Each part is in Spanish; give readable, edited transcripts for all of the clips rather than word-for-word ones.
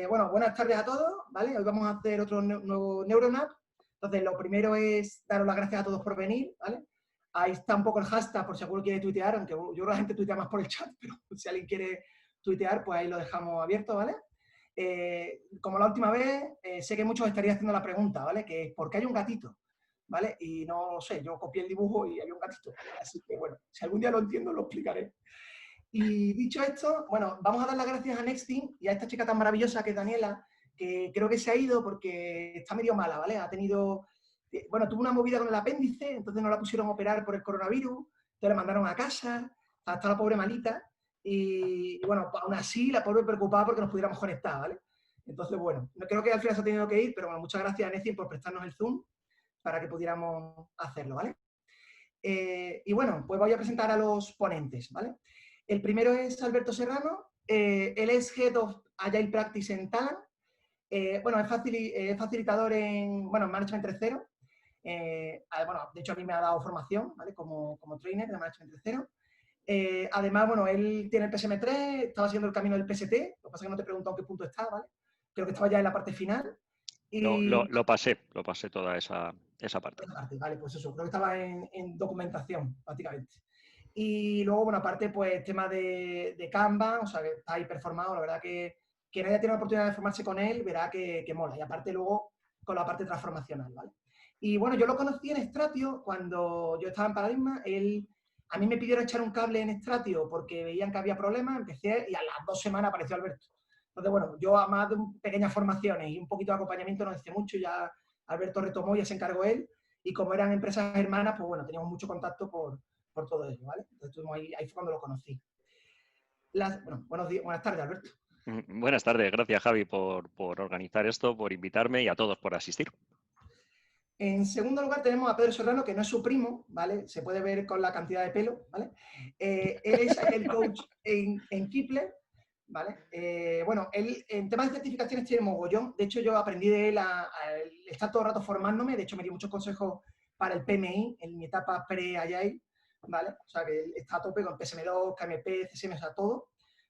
Bueno, buenas tardes a todos, ¿vale? Hoy vamos a hacer otro nuevo NeuroNap. Entonces, lo primero es daros las gracias a todos por venir, ¿vale? Ahí está un poco el hashtag, por si alguno quiere tuitear, aunque yo creo que la gente tuitea más por el chat, pero si alguien quiere tuitear, pues ahí lo dejamos abierto, ¿vale? Como la última vez, sé que muchos estarían haciendo la pregunta, ¿vale? Que es, ¿por qué hay un gatito? ¿Vale? Y no lo sé, yo copié el dibujo y hay un gatito. Así que, bueno, si algún día lo entiendo, lo explicaré. Y dicho esto, bueno, vamos a dar las gracias a Nexting y a esta chica tan maravillosa que es Daniela, que creo que se ha ido porque está medio mala, ¿vale? Ha tenido, bueno, tuvo una movida con el apéndice, entonces no la pusieron a operar por el coronavirus, entonces la mandaron a casa, hasta la pobre malita, y bueno, aún así la pobre preocupada porque nos pudiéramos conectar, ¿vale? Entonces, bueno, no creo que al final se ha tenido que ir, pero bueno, muchas gracias a Nexting por prestarnos el Zoom para que pudiéramos hacerlo, ¿vale? Y bueno, pues voy a presentar a los ponentes, ¿vale? El primero es Alberto Serrano, él es Head of Agile Practice en Talent, bueno, es facilitador en, bueno, en Management 3.0, bueno, de hecho a mí me ha dado formación, ¿vale? Como trainer de Management 3.0. Además, bueno, él tiene el PSM3, estaba haciendo el camino del PST, lo que pasa es que no te he preguntado en qué punto está, ¿vale? Creo que estaba ya en la parte final. Y... Lo pasé toda esa parte. Vale, pues eso, creo que estaba en documentación, prácticamente. Y luego, bueno, aparte, pues tema de Canva, o sea, que está hiperformado, la verdad que quien haya tenido la oportunidad de formarse con él, verá que mola. Y aparte luego con la parte transformacional, ¿vale? Y bueno, yo lo conocí en Stratio cuando yo estaba en Paradigma, a mí me pidieron echar un cable en Stratio porque veían que había problemas, empecé y a las 2 semanas apareció Alberto. Entonces, bueno, yo a más de pequeñas formaciones y un poquito de acompañamiento no hice mucho, ya Alberto retomó, ya se encargó él, y como eran empresas hermanas, pues bueno, teníamos mucho contacto por todo ello, ¿vale? Entonces ahí fue cuando lo conocí. Bueno, buenas tardes, Alberto. Buenas tardes, gracias Javi por organizar esto, por invitarme y a todos por asistir. En segundo lugar tenemos a Pedro Serrano, que no es su primo, ¿vale? Se puede ver con la cantidad de pelo, ¿vale? Él es el coach en Kipler, ¿vale? Bueno, él en temas de certificaciones tiene mogollón. De hecho, yo aprendí de él está todo el rato formándome. De hecho, me dio muchos consejos para el PMI en mi etapa pre-Agile, ¿vale? O sea, que él está a tope con PSM2, KMP, CSM, o sea, todo,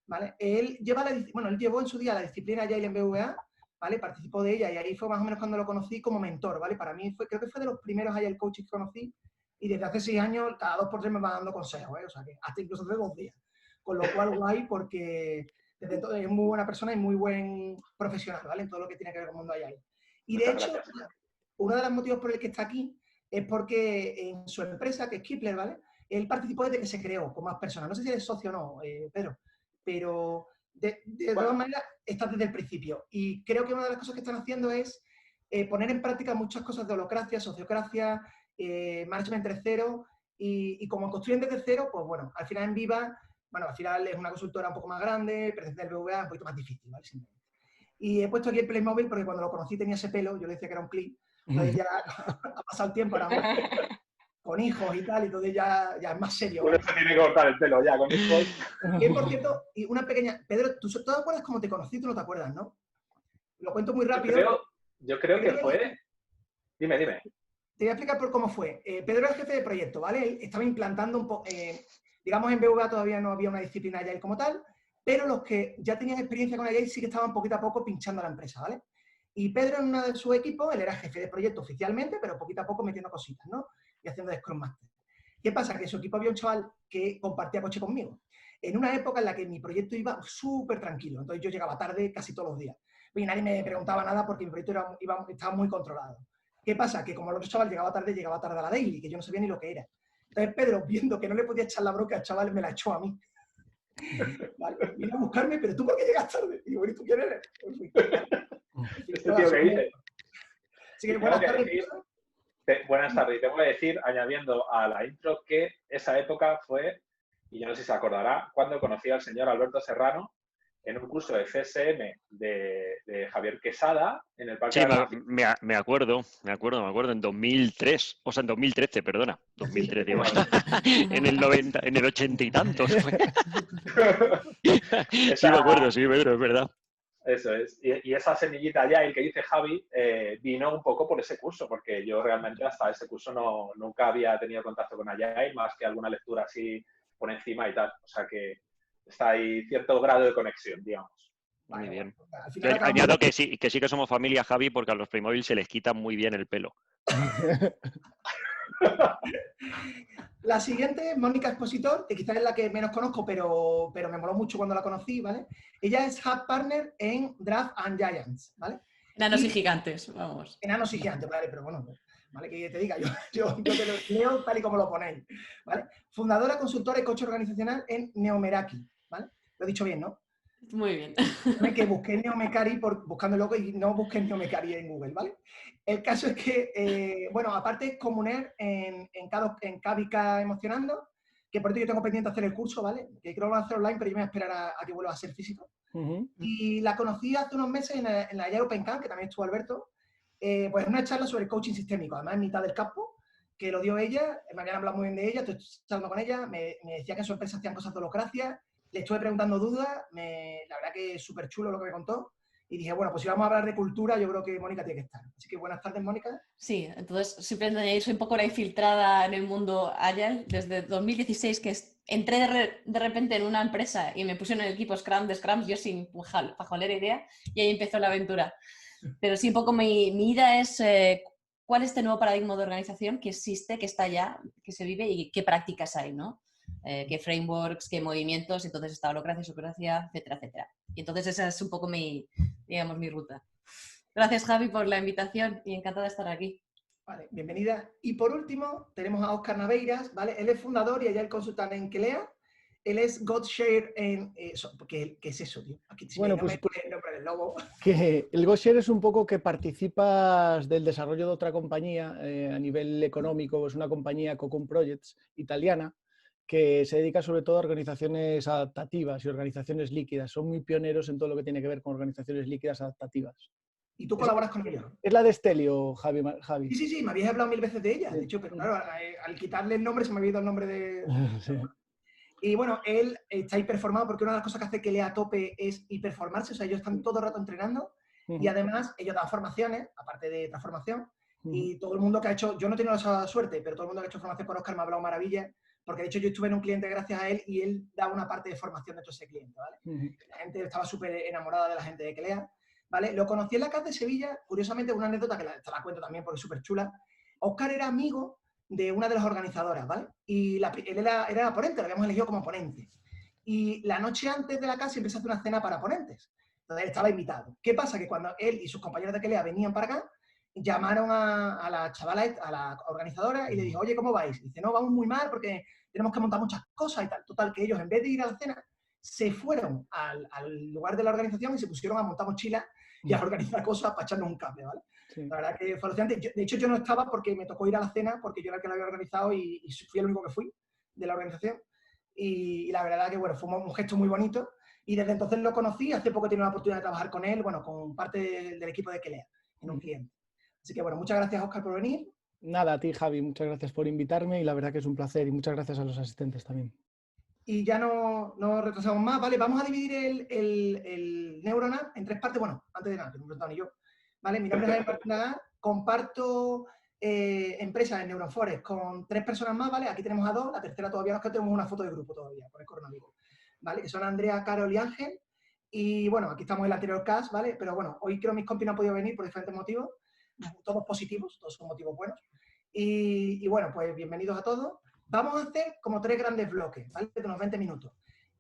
¿vale? Él llevó en su día la disciplina Agile en BVA, ¿vale? Participó de ella y ahí fue más o menos cuando lo conocí como mentor, ¿vale? Para mí creo que fue de los primeros Agile coaches que conocí y desde hace 6 años, cada 2 por 3 me va dando consejos, ¿eh? O sea, que hasta incluso hace 2 días. Con lo cual, guay, porque desde entonces es muy buena persona y muy buen profesional, ¿vale? En todo lo que tiene que ver con el mundo Agile. Y de hecho, uno de los motivos por el que está aquí es porque en su empresa, que es Kipler, ¿vale? Él participó desde que se creó con más personas. No sé si eres socio o no, Pedro, pero de todas maneras está desde el principio. Y creo que una de las cosas que están haciendo es poner en práctica muchas cosas de holocracia, sociocracia, management 3.0 y como construyen desde cero, pues bueno, al final en Viva, bueno, al final es una consultora un poco más grande, pertenece al BVA, es un poquito más difícil, ¿vale? Simplemente. Y he puesto aquí el Playmobil porque cuando lo conocí tenía ese pelo, yo le decía que era un clip, entonces ya ha pasado el tiempo, ahora con hijos y tal, y entonces ya es más serio. Uno se tiene que cortar el pelo ya con hijos. Y por cierto, y una pequeña... Pedro, ¿tú te acuerdas cómo te conocí? Tú no te acuerdas, ¿no? Lo cuento muy rápido. Yo creo que fue... Dime. Te voy a explicar por cómo fue. Pedro era el jefe de proyecto, ¿vale? Él estaba implantando un poco... digamos, en BVA todavía no había una disciplina Agile como tal, pero los que ya tenían experiencia con Agile sí que estaban poquito a poco pinchando a la empresa, ¿vale? Y Pedro en uno de sus equipos, él era jefe de proyecto oficialmente, pero poquito a poco metiendo cositas, ¿no? Y haciendo de Scrum Master. ¿Qué pasa? Que en su equipo había un chaval que compartía coche conmigo. En una época en la que mi proyecto iba súper tranquilo. Entonces yo llegaba tarde casi todos los días. Y nadie me preguntaba nada porque mi proyecto estaba muy controlado. ¿Qué pasa? Que como el otro chaval llegaba tarde a la daily, que yo no sabía ni lo que era. Entonces Pedro, viendo que no le podía echar la bronca al chaval, me la echó a mí. ¿Vale? Vino a buscarme, pero ¿tú por qué llegas tarde? Y digo, ¿y tú quién eres? Este tío que dice. Así que buenas tardes. Buenas tardes. Y tengo que decir, añadiendo a la intro, que esa época fue, y yo no sé si se acordará, cuando conocí al señor Alberto Serrano en un curso de CSM de Javier Quesada en el Parque Sí, de la... me acuerdo, en 2003, o sea, en 2013, perdona, 2013, digo, en el 90, en el 80 y tantos. Sí, me acuerdo, sí, Pedro, es verdad. Eso es. Y esa semillita ya, el que dice Javi, vino un poco por ese curso, porque yo realmente hasta ese curso nunca había tenido contacto con Agile, más que alguna lectura así por encima y tal. O sea que está ahí cierto grado de conexión, digamos. Muy bien. Bueno, al Yo final acabamos- añado que sí que somos familia, Javi, porque a los Playmobil se les quita muy bien el pelo. La siguiente, Mónica Expositor, que quizás es la que menos conozco, pero me moló mucho cuando la conocí, ¿vale? Ella es Hub Partner en Draft and Giants, ¿vale? Enanos y Y gigantes, vamos. enanos y gigantes, ¿vale? Pero bueno, ¿vale? Que te diga, yo te lo leo tal y como lo ponéis, ¿vale? Fundadora, consultora y coach organizacional en Neomeraki, ¿vale? Lo he dicho bien, ¿no? Muy bien. Que busqué Neomecari buscando logo y no busqué Neomecari en Google, ¿vale? El caso es que, bueno, aparte es comuner en Cavica Emocionando, que por eso yo tengo pendiente hacer el curso, ¿vale? Que creo que lo voy a hacer online, pero yo me voy a esperar a que vuelva a ser físico. Y la conocí hace unos meses en la Yale Open Camp, que también estuvo Alberto, pues una charla sobre coaching sistémico, además en mitad del campo, que lo dio ella, me habían hablado muy bien de ella, estoy hablando con ella, me decía que en su empresa hacían cosas de holocracia, le estuve preguntando dudas, la verdad que es súper chulo lo que me contó, y dije, bueno, pues si vamos a hablar de cultura, yo creo que Mónica tiene que estar. Así que buenas tardes, Mónica. Sí, entonces simplemente añadir, soy un poco la infiltrada en el mundo Agile desde 2016, que entré de repente en una empresa y me pusieron en el equipo Scrum de Scrum, yo sin pajolera idea, y ahí empezó la aventura. Pero sí, un poco mi idea es cuál es este nuevo paradigma de organización que existe, que está allá, que se vive y qué prácticas hay, ¿no? Qué frameworks, qué movimientos, entonces está holocracia, socracia, etcétera, etcétera. Y entonces esa es un poco digamos, mi ruta. Gracias, Javi, por la invitación y encantada de estar aquí. Vale, bienvenida. Y por último, tenemos a Óscar Naveiras, ¿vale? Él es fundador y allá el consultante en Kelea. Él es GoShare en... ¿qué es eso, tío? Aquí, si Bueno, no pues me pone el nombre del logo. que el GoShare es un poco que participas del desarrollo de otra compañía a nivel económico, es una compañía Cocoon Projects italiana que se dedica sobre todo a organizaciones adaptativas y organizaciones líquidas. Son muy pioneros en todo lo que tiene que ver con organizaciones líquidas adaptativas. Y tú colaboras con ellos. Es la de Stelio, Javi. Sí, me habías hablado 1000 veces de ella, de hecho, pero claro, al quitarle el nombre se me había ido el nombre de... Sí. Y bueno, él está hiperformado porque una de las cosas que hace que lea a tope es hiperformarse, o sea, ellos están todo el rato entrenando y además ellos dan formaciones, aparte de transformación, y todo el mundo que ha hecho, yo no he tenido esa suerte, pero todo el mundo que ha hecho formación con Óscar me ha hablado maravillas, porque de hecho yo estuve en un cliente gracias a él y él daba una parte de formación de todo ese cliente, ¿vale? La gente estaba súper enamorada de la gente de Kelea, ¿vale? Lo conocí en la CAT de Sevilla, curiosamente una anécdota que te la cuento también porque es súper chula. Óscar era amigo de una de las organizadoras, ¿vale? Y él era ponente, lo habíamos elegido como ponente. Y la noche antes de la CAT siempre se hace una cena para ponentes. Entonces él estaba invitado. ¿Qué pasa? Que cuando él y sus compañeros de Kelea venían para acá, llamaron a la chavala, a la organizadora, y le dijo, oye, ¿cómo vais? Y dice, no, vamos muy mal porque tenemos que montar muchas cosas y tal. Total, que ellos en vez de ir a la cena, se fueron al lugar de la organización y se pusieron a montar mochilas y a organizar cosas para echarnos un cable, ¿vale? Sí. La verdad que fue alucinante. De hecho, yo no estaba porque me tocó ir a la cena, porque yo era el que la había organizado y fui el único que fui de la organización. Y la verdad que, bueno, fue un gesto muy bonito. Y desde entonces lo conocí. Hace poco he tenido la oportunidad de trabajar con él, bueno, con parte del equipo de Kelea, en un cliente. Así que, bueno, muchas gracias, Óscar, por venir. Nada, a ti, Javi, muchas gracias por invitarme y la verdad que es un placer. Y muchas gracias a los asistentes también. Y ya no retrasamos más, ¿vale? Vamos a dividir el Neuronat en 3 partes. Bueno, antes de nada, que no me he presentado ni yo. ¿Vale? Mi nombre es Javier Martín Lagar, comparto empresas en Neuronforest con 3 personas más, ¿vale? Aquí tenemos a 2, la tercera todavía no, es que tenemos una foto de grupo todavía por el coronavirus, ¿vale? Que son Andrea, Carol y Ángel. Y bueno, aquí estamos en el anterior cast, ¿vale? Pero bueno, hoy creo que mis compis no han podido venir por diferentes motivos, todos positivos, todos son motivos buenos. Y bueno, pues bienvenidos a todos. Vamos a hacer como 3 grandes bloques, ¿vale? De unos 20 minutos.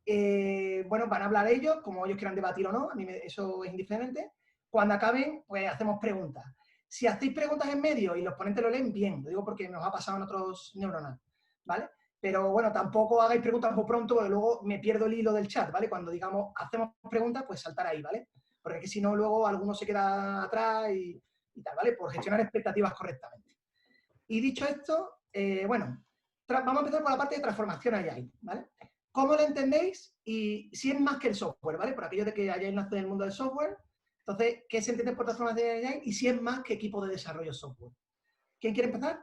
Bueno, van a hablar ellos, como ellos quieran debatir o no, a mí eso es indiferente. Cuando acaben, pues hacemos preguntas. Si hacéis preguntas en medio y los ponentes lo leen, bien, lo digo porque nos ha pasado en otros neuronal, ¿vale? Pero bueno, tampoco hagáis preguntas muy pronto porque luego me pierdo el hilo del chat, ¿vale? Cuando digamos, hacemos preguntas, pues saltar ahí, ¿vale? Porque es que si no, luego alguno se queda atrás y tal, ¿vale? Por gestionar expectativas correctamente. Y dicho esto, bueno, vamos a empezar por la parte de transformación Agile, ¿vale? ¿Cómo lo entendéis? Y si es más que el software, ¿vale? Por aquello de que Agile nace en el mundo del software. Entonces, ¿qué se entiende por transformación Agile? Y si es más que equipo de desarrollo software. ¿Quién quiere empezar?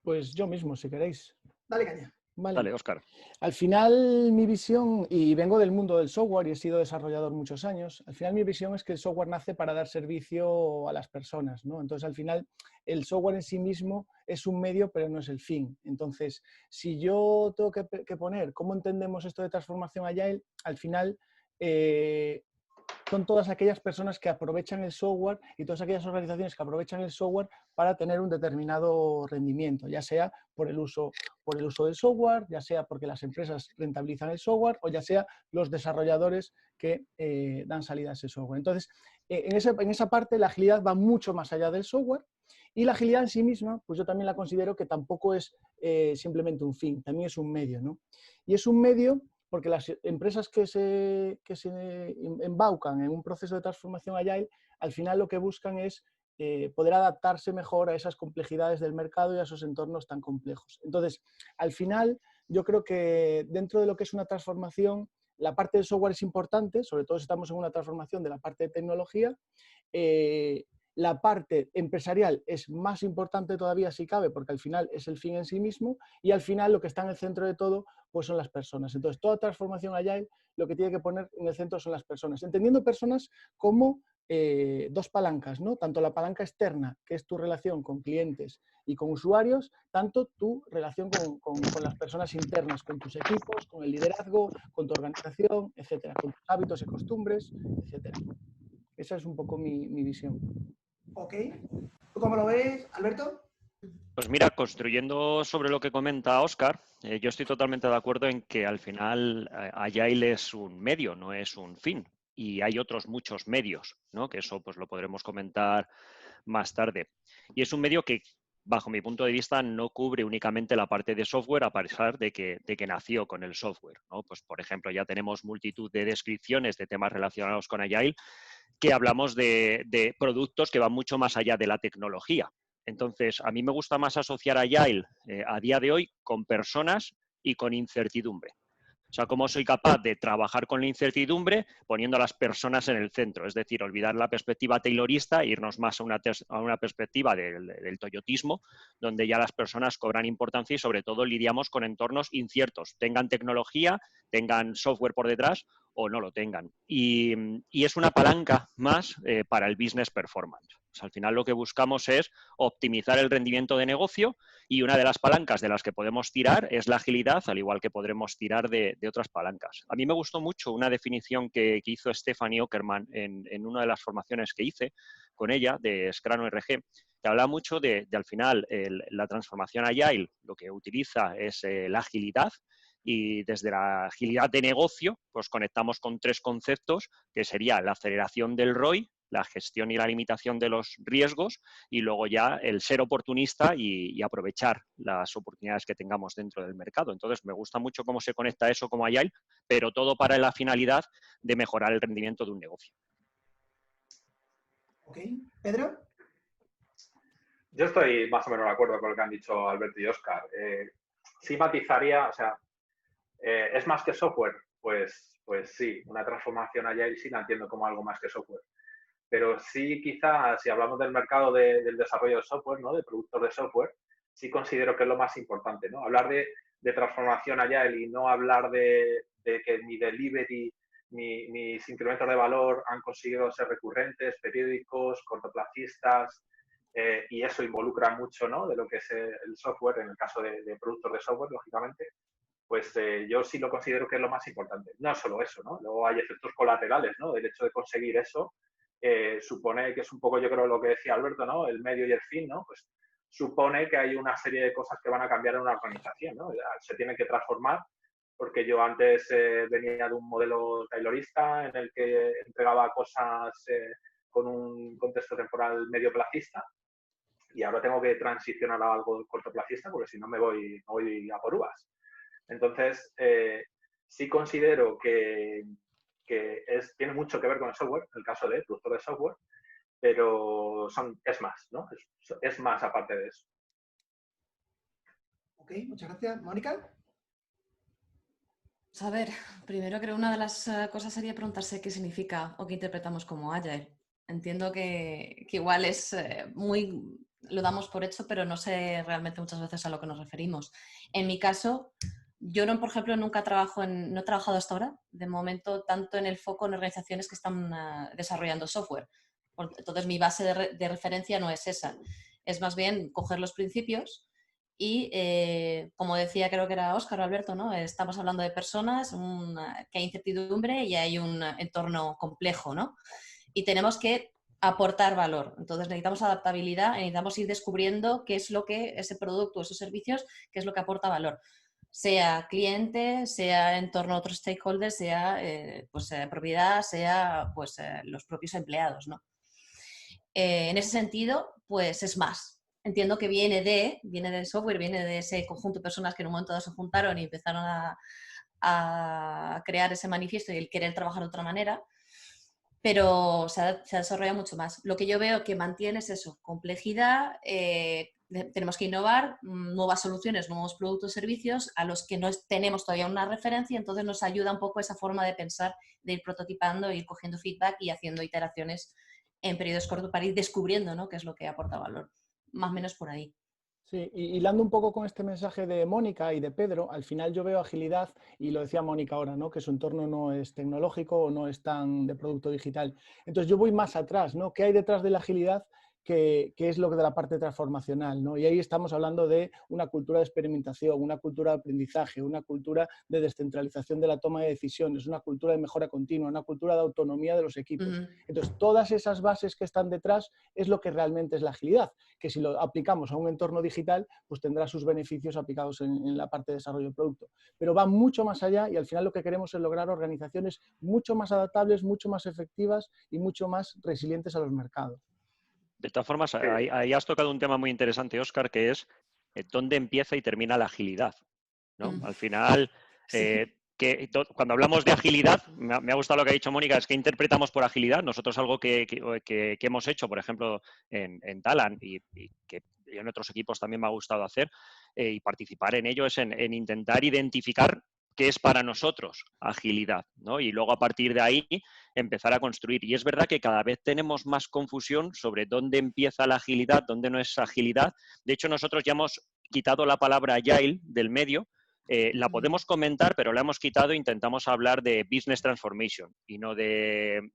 Pues yo mismo, si queréis. Dale caña. Vale. Dale, Óscar. Al final mi visión, y vengo del mundo del software y he sido desarrollador muchos años, al final mi visión es que el software nace para dar servicio a las personas, ¿no? Entonces al final el software en sí mismo es un medio pero no es el fin. Entonces si yo tengo que poner cómo entendemos esto de transformación Agile, al final son todas aquellas personas que aprovechan el software y todas aquellas organizaciones que aprovechan el software para tener un determinado rendimiento, ya sea por el uso del software, ya sea porque las empresas rentabilizan el software o ya sea los desarrolladores que dan salida a ese software. Entonces, en esa parte la agilidad va mucho más allá del software y la agilidad en sí misma, pues yo también la considero que tampoco es simplemente un fin, también es un medio, ¿no? Y es un medio porque las empresas que se embaucan en un proceso de transformación agile, al final lo que buscan es poder adaptarse mejor a esas complejidades del mercado y a esos entornos tan complejos. Entonces, al final, yo creo que dentro de lo que es una transformación, la parte del software es importante, sobre todo si estamos en una transformación de la parte de tecnología. La parte empresarial es más importante todavía si cabe, porque al final es el fin en sí mismo y al final lo que está en el centro de todo pues son las personas. Entonces, toda transformación agile lo que tiene que poner en el centro son las personas, entendiendo personas como dos palancas, ¿no? Tanto la palanca externa, que es tu relación con clientes y con usuarios, tanto tu relación con las personas internas, con tus equipos, con el liderazgo, con tu organización, etcétera, con tus hábitos y costumbres, etcétera. Esa es un poco mi visión. Ok. ¿Tú cómo lo ves, Alberto? Pues mira, construyendo sobre lo que comenta Óscar, yo estoy totalmente de acuerdo en que al final Agile es un medio, no es un fin. Y hay otros muchos medios, ¿no? Que eso pues lo podremos comentar más tarde. Y es un medio que, bajo mi punto de vista, no cubre únicamente la parte de software, a pesar de que nació con el software, ¿no? Pues, por ejemplo, ya tenemos multitud de descripciones de temas relacionados con Agile que hablamos de productos que van mucho más allá de la tecnología. Entonces, a mí me gusta más asociar Agile a día de hoy con personas y con incertidumbre. O sea, cómo soy capaz de trabajar con la incertidumbre poniendo a las personas en el centro. Es decir, olvidar la perspectiva taylorista e irnos más a una perspectiva del toyotismo, donde ya las personas cobran importancia y sobre todo lidiamos con entornos inciertos, tengan tecnología, tengan software por detrás o no lo tengan. Y es una palanca más para el business performance. O sea, al final lo que buscamos es optimizar el rendimiento de negocio y una de las palancas de las que podemos tirar es la agilidad, al igual que podremos tirar de otras palancas. A mí me gustó mucho una definición que hizo Stephanie Ockerman en una de las formaciones que hice con ella, de Scrum ORG, que habla mucho de al final, la transformación Agile, lo que utiliza es la agilidad, y desde la agilidad de negocio, pues conectamos con tres conceptos, que sería la aceleración del ROI, la gestión y la limitación de los riesgos y luego ya el ser oportunista y aprovechar las oportunidades que tengamos dentro del mercado. Entonces, me gusta mucho cómo se conecta eso como Agile, pero todo para la finalidad de mejorar el rendimiento de un negocio. Ok. ¿Pedro? Yo estoy más o menos de acuerdo con lo que han dicho Alberto y Óscar. Sí matizaría, o sea, ¿es más que software? Pues sí, una transformación Agile sí la entiendo como algo más que software. Pero sí, quizás, si hablamos del mercado del desarrollo de software, ¿no? De productos de software, sí considero que es lo más importante, ¿no? Hablar de transformación Agile y no hablar de que mi delivery, mis incrementos de valor han conseguido ser recurrentes, periódicos, cortoplacistas, y eso involucra mucho, ¿no? De lo que es el software, en el caso de productos de software, lógicamente, pues yo sí lo considero que es lo más importante. No solo eso, ¿no? Luego hay efectos colaterales, ¿no? Del hecho de conseguir eso supone que es un poco, yo creo, lo que decía Alberto, ¿no? El medio y el fin, ¿no? Pues supone que hay una serie de cosas que van a cambiar en una organización, ¿no? Se tienen que transformar, porque yo antes venía de un modelo taylorista en el que entregaba cosas con un contexto temporal medio placista, y ahora tengo que transicionar a algo cortoplacista porque si no me voy a por uvas. Entonces, sí considero que tiene mucho que ver con el software, en el caso de productor de software, pero es más, ¿no? Es más aparte de eso. Ok, muchas gracias. ¿Mónica? Pues a ver, primero creo una de las cosas sería preguntarse qué significa o qué interpretamos como Agile. Entiendo que igual es lo damos por hecho, pero no sé realmente muchas veces a lo que nos referimos. En mi caso, yo no, por ejemplo, no he trabajado hasta ahora, de momento, tanto en el foco en organizaciones que están desarrollando software. Entonces, mi base de referencia no es esa. Es más bien coger los principios Y como decía, creo que era Óscar o Alberto, ¿no? Estamos hablando de personas, que hay incertidumbre y hay un entorno complejo, ¿no? Y tenemos que aportar valor. Entonces necesitamos adaptabilidad, necesitamos ir descubriendo qué es lo que ese producto, esos servicios, qué es lo que aporta valor. Sea cliente, sea en torno a otros stakeholders, sea propiedad, sea pues, los propios empleados, ¿no? En ese sentido, pues es más. Entiendo que viene del software, viene de ese conjunto de personas que en un momento dado se juntaron y empezaron a crear ese manifiesto y el querer trabajar de otra manera, pero se desarrolla mucho más. Lo que yo veo que mantiene es eso, complejidad, tenemos que innovar, nuevas soluciones, nuevos productos y servicios a los que no tenemos todavía una referencia, entonces nos ayuda un poco esa forma de pensar, de ir prototipando, ir cogiendo feedback y haciendo iteraciones en periodos cortos para ir descubriendo, ¿no?, qué es lo que aporta valor. Más o menos por ahí. Sí, y hilando un poco con este mensaje de Mónica y de Pedro, al final yo veo agilidad, y lo decía Mónica ahora, ¿no?, que su entorno no es tecnológico o no es tan de producto digital. Entonces yo voy más atrás, ¿no? ¿Qué hay detrás de la agilidad? Que es lo de la parte transformacional, ¿no? Y ahí estamos hablando de una cultura de experimentación, una cultura de aprendizaje, una cultura de descentralización de la toma de decisiones, una cultura de mejora continua, una cultura de autonomía de los equipos. Entonces, todas esas bases que están detrás es lo que realmente es la agilidad, que si lo aplicamos a un entorno digital, pues tendrá sus beneficios aplicados en la parte de desarrollo del producto. Pero va mucho más allá y al final lo que queremos es lograr organizaciones mucho más adaptables, mucho más efectivas y mucho más resilientes a los mercados. De todas formas, ahí has tocado un tema muy interesante, Óscar, que es dónde empieza y termina la agilidad, ¿no? Al final, Sí. cuando hablamos de agilidad, me ha gustado lo que ha dicho Mónica, es que interpretamos por agilidad. Nosotros algo que hemos hecho, por ejemplo, en Talent y que en otros equipos también me ha gustado hacer y participar en ello, es en intentar identificar qué es para nosotros agilidad, ¿no? Y luego a partir de ahí empezar a construir. Y es verdad que cada vez tenemos más confusión sobre dónde empieza la agilidad, dónde no es agilidad. De hecho, nosotros ya hemos quitado la palabra agile del medio. La podemos comentar, pero la hemos quitado e intentamos hablar de business transformation y no de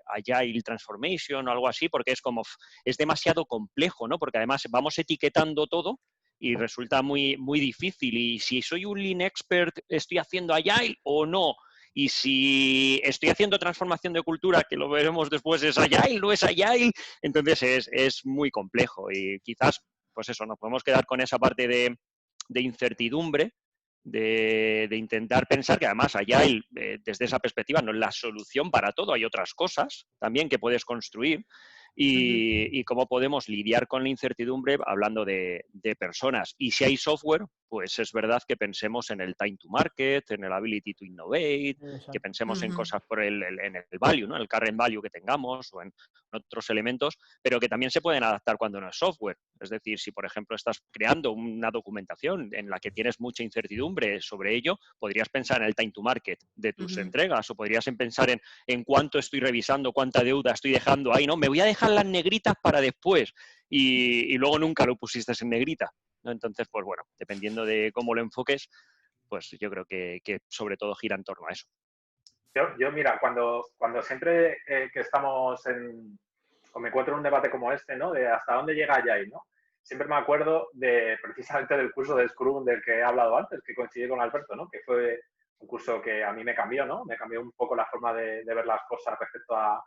agile transformation o algo así, porque es como, es demasiado complejo, ¿no? Porque además vamos etiquetando todo y resulta muy, muy difícil. Y si soy un Lean expert, ¿estoy haciendo agile o no? Y si estoy haciendo transformación de cultura, que lo veremos después, ¿es agile? ¿No es agile? Entonces es muy complejo y quizás, pues eso, nos podemos quedar con esa parte de incertidumbre, de intentar pensar que además agile, desde esa perspectiva, no es la solución para todo, hay otras cosas también que puedes construir. Y cómo podemos lidiar con la incertidumbre hablando de personas. Y si hay software, pues es verdad que pensemos en el time to market, en el ability to innovate, que pensemos en cosas por en el value, ¿no? El current value que tengamos o en otros elementos, pero que también se pueden adaptar cuando no es software. Es decir, si por ejemplo estás creando una documentación en la que tienes mucha incertidumbre sobre ello, podrías pensar en el time to market de tus entregas o podrías pensar en cuánto estoy revisando, cuánta deuda estoy dejando ahí, ¿no? Me voy a dejar las negritas para después y luego nunca lo pusiste en negrita, ¿no? Entonces, pues bueno, dependiendo de cómo lo enfoques, pues yo creo que sobre todo gira en torno a eso. Yo mira, cuando siempre que estamos o me encuentro en un debate como este, ¿no? De hasta dónde llega Agile, ¿no? Siempre me acuerdo precisamente del curso de Scrum del que he hablado antes, que coincidí con Alberto, ¿no? Que fue un curso que a mí me cambió, ¿no? Me cambió un poco la forma de ver las cosas respecto a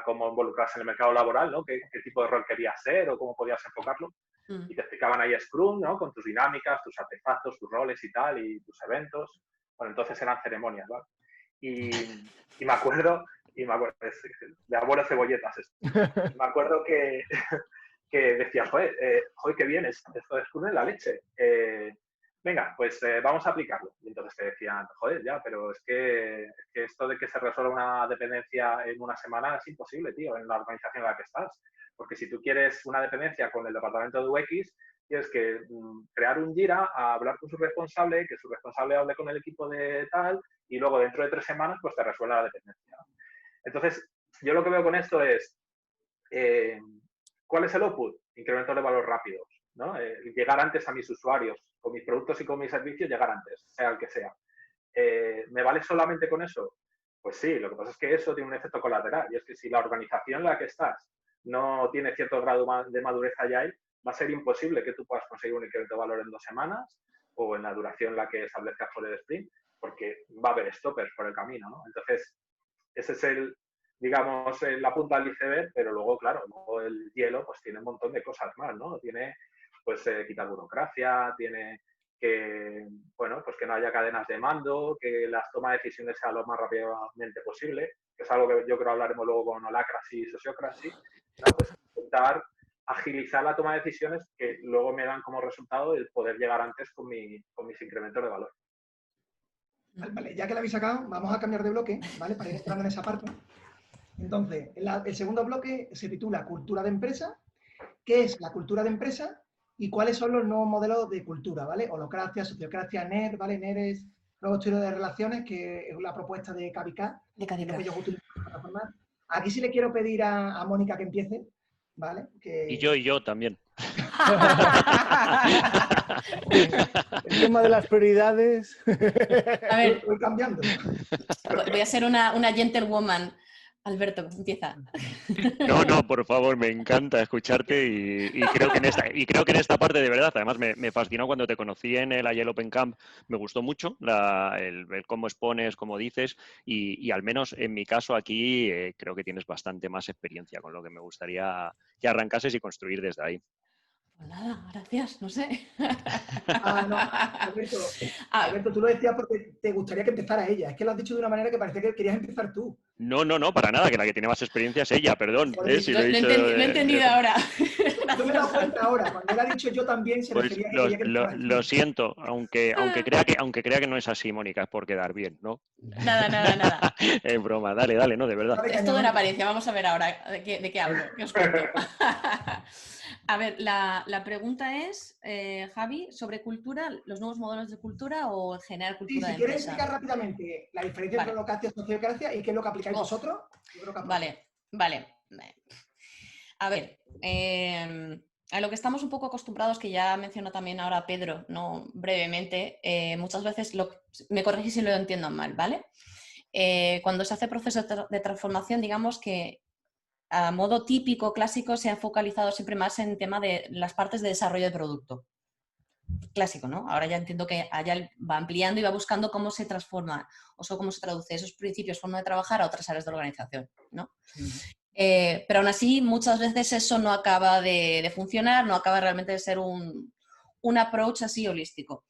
cómo involucrarse en el mercado laboral, ¿no? Qué tipo de rol querías ser o cómo podías enfocarlo. Y te explicaban ahí Scrum, ¿no? Con tus dinámicas, tus artefactos, tus roles y tal, y tus eventos. Bueno, entonces eran ceremonias, ¿vale? Y me acuerdo, de abuelo cebolletas esto. Me acuerdo que decía, joder, qué bien, esto es Scrum en la leche. Venga, pues vamos a aplicarlo. Y entonces te decían, joder, ya, pero es que esto de que se resuelva una dependencia en una semana es imposible, tío, en la organización en la que estás. Porque si tú quieres una dependencia con el departamento de UX, tienes que crear un Jira, hablar con su responsable, que su responsable hable con el equipo de tal, y luego dentro de 3 semanas pues te resuelve la dependencia. Entonces, yo lo que veo con esto es, ¿cuál es el output? Incrementos de valor rápidos, ¿no? Llegar antes a mis usuarios, con mis productos y con mis servicios, llegar antes, sea el que sea. ¿Me vale solamente con eso? Pues sí, lo que pasa es que eso tiene un efecto colateral, y es que si la organización en la que estás no tiene cierto grado de madurez agile, va a ser imposible que tú puedas conseguir un incremento de valor en 2 semanas o en la duración en la que establezcas por el sprint, porque va a haber stoppers por el camino, ¿no? Entonces, ese es digamos, la punta del iceberg, pero luego, claro, luego el hielo pues tiene un montón de cosas más, ¿no? Tiene, pues, quitar burocracia, tiene que, bueno, pues que no haya cadenas de mando, que las tomas de decisiones sean lo más rápidamente posible, que es algo que yo creo hablaremos luego con Holacracy y Sociocracy, ¿no? Pues intentar agilizar la toma de decisiones que luego me dan como resultado el poder llegar antes con mis incrementos de valor. Vale, ya que la habéis sacado, vamos a cambiar de bloque, ¿vale? Para ir entrando en esa parte. Entonces, el segundo bloque se titula Cultura de empresa. ¿Qué es la cultura de empresa? Y cuáles son los nuevos modelos de cultura, ¿vale? Holocracia, sociocracia, NER, ¿vale? NER es Nuevo Estilo de Relaciones, que es la propuesta de KVK, De que KVK. ellos utilizan para transformar. Aquí sí le quiero pedir a Mónica que empiece, ¿vale? Y yo también. El tema de las prioridades. A ver, Voy cambiando. voy a ser una gentlewoman. Alberto, empieza. No, por favor, me encanta escucharte y creo que en esta parte de verdad, además me fascinó cuando te conocí en el Agile Open Camp, me gustó mucho el cómo expones, cómo dices y al menos en mi caso aquí creo que tienes bastante más experiencia, con lo que me gustaría que arrancases y construir desde ahí. Pues nada, gracias, no sé. No, Alberto, tú lo decías porque te gustaría que empezara ella. Es que lo has dicho de una manera que parecía que querías empezar tú. No, para nada, que la que tiene más experiencia es ella, perdón. Joder, Si Lo lo he he dicho, entendido ahora. Yo me he dado cuenta ahora. Cuando él ha dicho yo también, se pues refería a que quería que empezaras tú. lo siento, aunque crea que no es así, Mónica, es por quedar bien, ¿no? Nada. Es broma, dale, no, de verdad. Dale, Es caña, todo en Mónica. apariencia. Vamos a ver ahora de qué hablo, qué os cuento. A ver, la pregunta es, Javi, sobre cultura, los nuevos modelos de cultura o en general Sí, cultura si de quieres empresa. explicar rápidamente la diferencia Vale. entre holocracia y sociocracia y qué es lo que aplicáis Oh, vosotros, yo creo que Vale. A ver, a lo que estamos un poco acostumbrados, que ya mencionó también ahora Pedro, no brevemente, muchas veces, me corregís si lo entiendo mal, ¿vale? Cuando se hace proceso de transformación, digamos que a modo típico, clásico, se ha focalizado siempre más en el tema de las partes de desarrollo de producto. Clásico, ¿no? Ahora ya entiendo que allá va ampliando y va buscando cómo se transforma o cómo se traduce esos principios, forma de trabajar a otras áreas de la organización, ¿no? Pero aún así, muchas veces eso no acaba de funcionar, no acaba realmente de ser un approach así holístico.